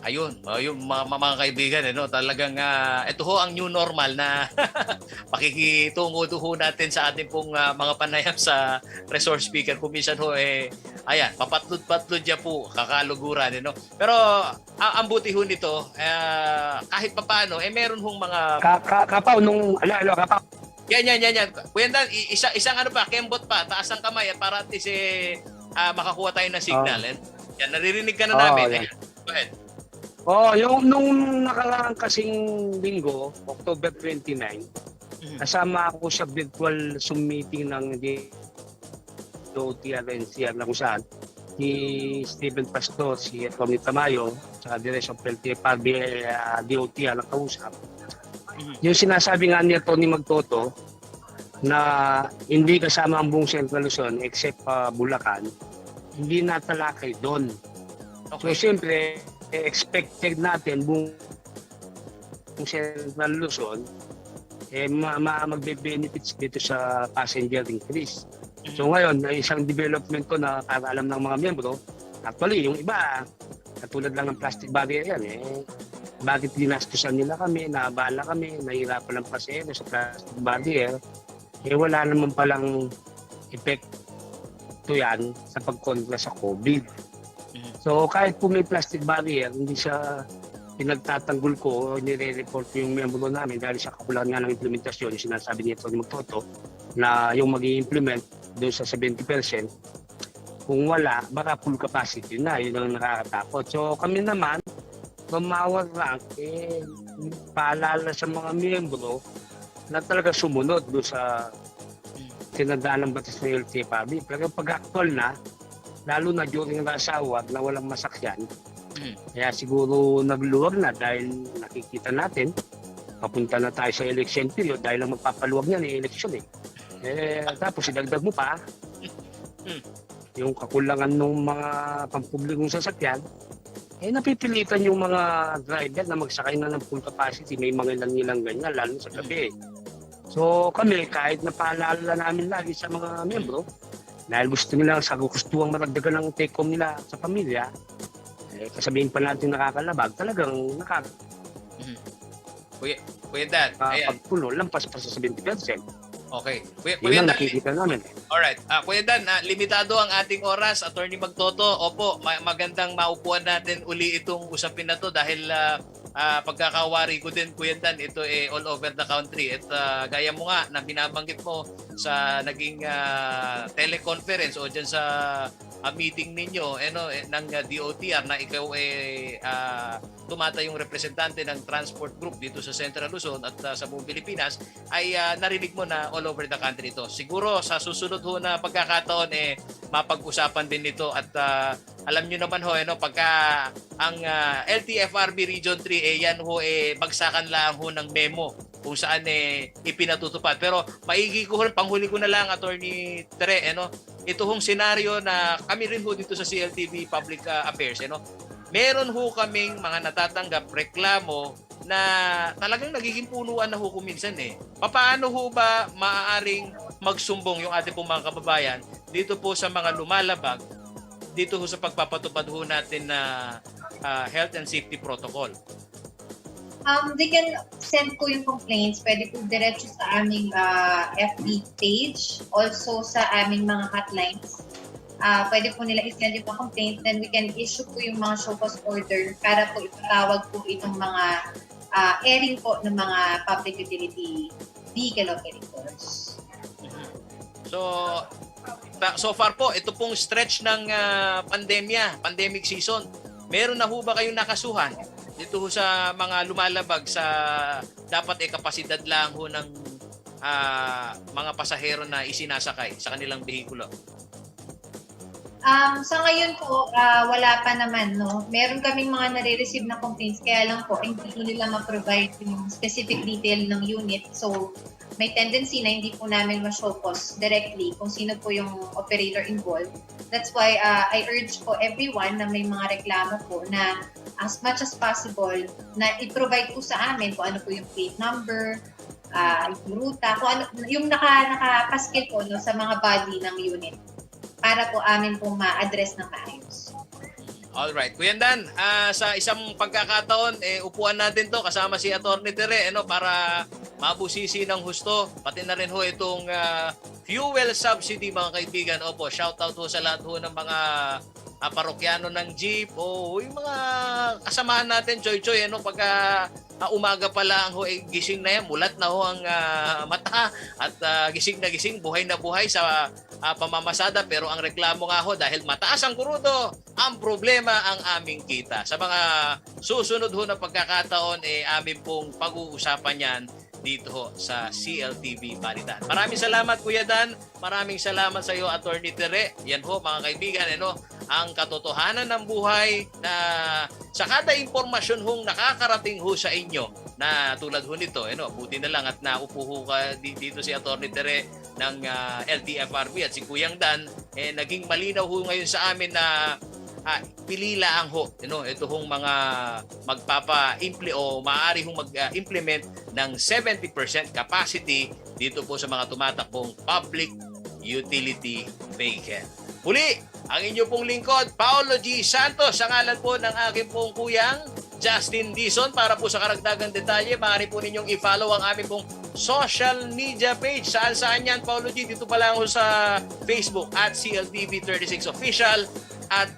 Ayun, mga kaibigan, talagang ito ho ang new normal na pakikitungo ho natin sa ating pong mga panayam sa resource speaker. Kung minsan ho, ayan, papatlod-patlod niya po, kakaluguran. Pero ang buti ho nito, kahit papaano, meron hong mga...
Kapaw nung... kapaw.
Yan. Kuya Dan, isang kembot pa, taas ang kamay at para at least makakuha tayo ng signal. Yan, naririnig ka na namin. Go ahead.
Yung nung nakaraang kasing linggo, October 29, kasama ako sa virtual Zoom meeting ng DOTR-NCR na kung saan si Stephen Pastor, si Tommy Tamayo, sa Direction of LTFRB, DOTR na kausap. Yung sinasabi nga ni Tony Magtoto na hindi kasama ang buong Central Luzon except Bulacan, hindi natalakay doon. Okay. So siyempre, expected natin buong Central Luzon magbe-benefits dito sa passenger increase. So ngayon, isang development ko na alam ng mga miyembro, actually yung iba, katulad lang ng plastic barrier yan bakit dinastusan nila kami, naabala kami, nahirapan ng pasero sa plastic barrier, wala naman palang epekto yan sa pagkontra sa COVID. So kahit po may plastic barrier, hindi siya pinagtatanggol ko o nire-report ko yung miyembro namin dahil sa kakulangan nga ng implementasyon, yung sinasabi niya Tony Magtoto na yung mag-i-implement doon sa 70%, kung wala, baka full capacity na, yun ang nakakatakot. So kami naman, from our rank, paalala sa mga miyembro na talaga sumunod doon sa tinadaan ng batas ng LTFRB. Pero pag actual na, lalo na during rush hour na walang masakyan. Kaya siguro nagluwag na dahil nakikita natin, papunta na tayo sa election period dahil ang magpapaluwag niyan ay election eh. Tapos idagdag mo pa, yung kakulangan ng mga pampublikong sasakyan, napipilitan yung mga driver na magsakay na ng full capacity. May mga ilang ganyan, lalo sa gabi. So kami, kahit napaalala namin lagi sa mga membro, dahil gusto nila, sa gustuang maragdagan ng take home nila sa pamilya, kasabihin pa natin nakakalabag, talagang
Kuya Dan, ayan.
pagpulo, lampas pa sa 70%.
Okay. Kuya
Yun ang
Dan,
nakikita namin.
alright. Kuya Dan, limitado ang ating oras. Attorney Magtoto, opo, magandang maupuan natin uli itong usapin na to dahil pagkakawari ko din, Kuya Dan, ito all over the country. At gaya mo nga na binabanggit mo sa naging teleconference o dyan sa meeting ninyo ng DOTR na ikaw tumatayong representante ng transport group dito sa Central Luzon at sa buong Pilipinas, ay narinig mo na all over the country ito. Siguro sa susunod ho na pagkakataon mapag-usapan din ito at alam nyo naman ho, pagka ang LTFRB Region 3 yan ho bagsakan lang ho ng memo kung saan ipinatutupad. Pero maigi ko, panghuli ko na lang, Attorney Tere, ito hong senaryo na kami rin ho dito sa CLTV Public Affairs, meron ho kaming mga natatanggap reklamo na talagang nagiging punuan na ho kuminsan Paano ho ba maaaring magsumbong yung ating pong mga kababayan dito po sa mga lumalabag dito ho sa pagpapatupad ho natin na health and safety protocol?
They can send po yung complaints. Pwede po diretso sa aming FB page. Also sa aming mga hotlines. Pwede po nila i-send yung mga complaints. Then we can issue po yung mga show cause order para po ipatawag po itong mga airing po ng mga public utility vehicle operators.
So far po, ito pong stretch ng pandemic season, meron na ho ba kayong nakasuhan dito ho sa mga lumalabag sa dapat kapasidad lang ho ng mga pasahero na isinasakay sa kanilang behikulo?
Sa ngayon po, wala pa naman, no? Meron kaming mga nare-receive na complaints, kaya lang po, hindi po nila ma-provide yung specific detail ng unit. So, may tendency na hindi po namin ma-show cause directly kung sino po yung operator involved. That's why I urge po everyone na may mga reklamo po na as much as possible na i-provide po sa amin kung ano po yung plate number, yung ruta, kung ano, yung nakapaskil po sa mga body ng unit para po amin po ma-address ng maayos.
Alright. Kuya Dan, sa isang pagkakataon, upuan natin to kasama si Atty. Tere para mabusisi ng husto. Pati na rin ho itong fuel subsidy, mga kaibigan. Opo, shoutout ho sa lahat ho ng mga parokyano ng jeep o yung mga kasamahan natin, choy-choy, pagka umaga pa lang ho, gising na yan, mulat na ho ang mata at gising na gising, buhay na buhay sa pamamasada. Pero ang reklamo nga ho, dahil mataas ang kurudo, ang problema ang aming kita. Sa mga susunod ho na pagkakataon, amin pong pag-uusapan yan dito ho sa CLTV Balitan. Maraming salamat, Kuya Dan. Maraming salamat sa iyo, Atty. Tere. Yan ho, mga kaibigan, ang katotohanan ng buhay na sa kada impormasyon hong nakakarating ho sa inyo na tulad ho nito, buti na lang at naupo ho ka dito si Atty. Tere ng LTFRB at si Kuyang Dan, naging malinaw ho ngayon sa amin na pilila ang ho, ito hong mga o maaari hong mag-implement ng 70% capacity dito po sa mga tumatakbong public utility vehicle. Muli, ang inyo pong lingkod, Paolo G. Santos, sa ngalan po ng aking pong kuyang Justin Dizon. Para po sa karagdagang detalye, maaari po ninyong i-follow ang aming pong social media page. Saan yan, Paolo G? Dito pa lang sa Facebook at CLTV36 Official at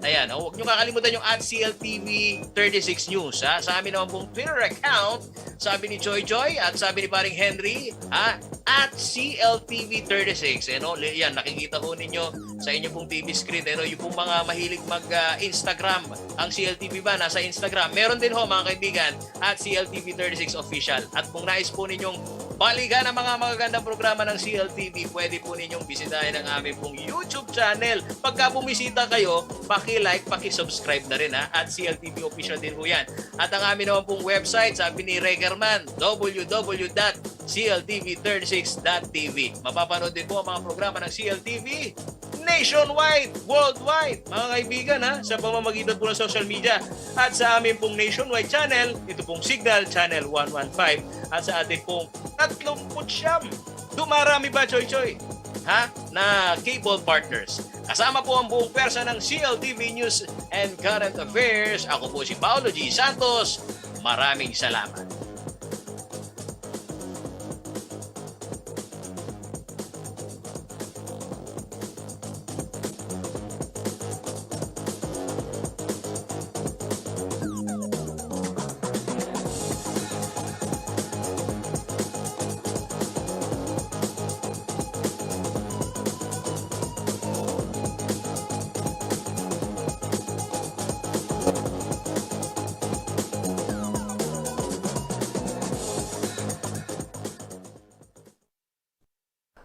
ayan, huwag nyo kakalimutan yung at CLTV36 News. Sa amin naman pong Twitter account, sabi ni Joy Joy at sabi ni paring Henry, at CLTV36. Yan, nakikita ho ninyo sa inyo pong TV screen. Yung pong mga mahilig mag-Instagram, ang CLTV ba nasa Instagram? Meron din ho, mga kaibigan, at CLTV36 Official. At kung nais po ninyong balikan ang mga magagandang programa ng CLTV, pwede po ninyong bisitahin ang aming pong YouTube channel. Pagka bumisita kayo, paki-like, paki-subscribe na rin at CLTV official din po yan. At ang aming naman pong website, sabi ni Regerman, www.cltv36.tv. Mapapanood din po ang mga programa ng CLTV nationwide, worldwide, mga kaibigan sa pamamagitan po ng social media. At sa amin pong nationwide channel, ito pong Signal Channel 115 at sa ating pong 39. Dumarami ba, Choy Choy? Na cable partners. Kasama po ang buong pwersa ng CLTV News and Current Affairs. Ako po si Paolo G. Santos. Maraming salamat.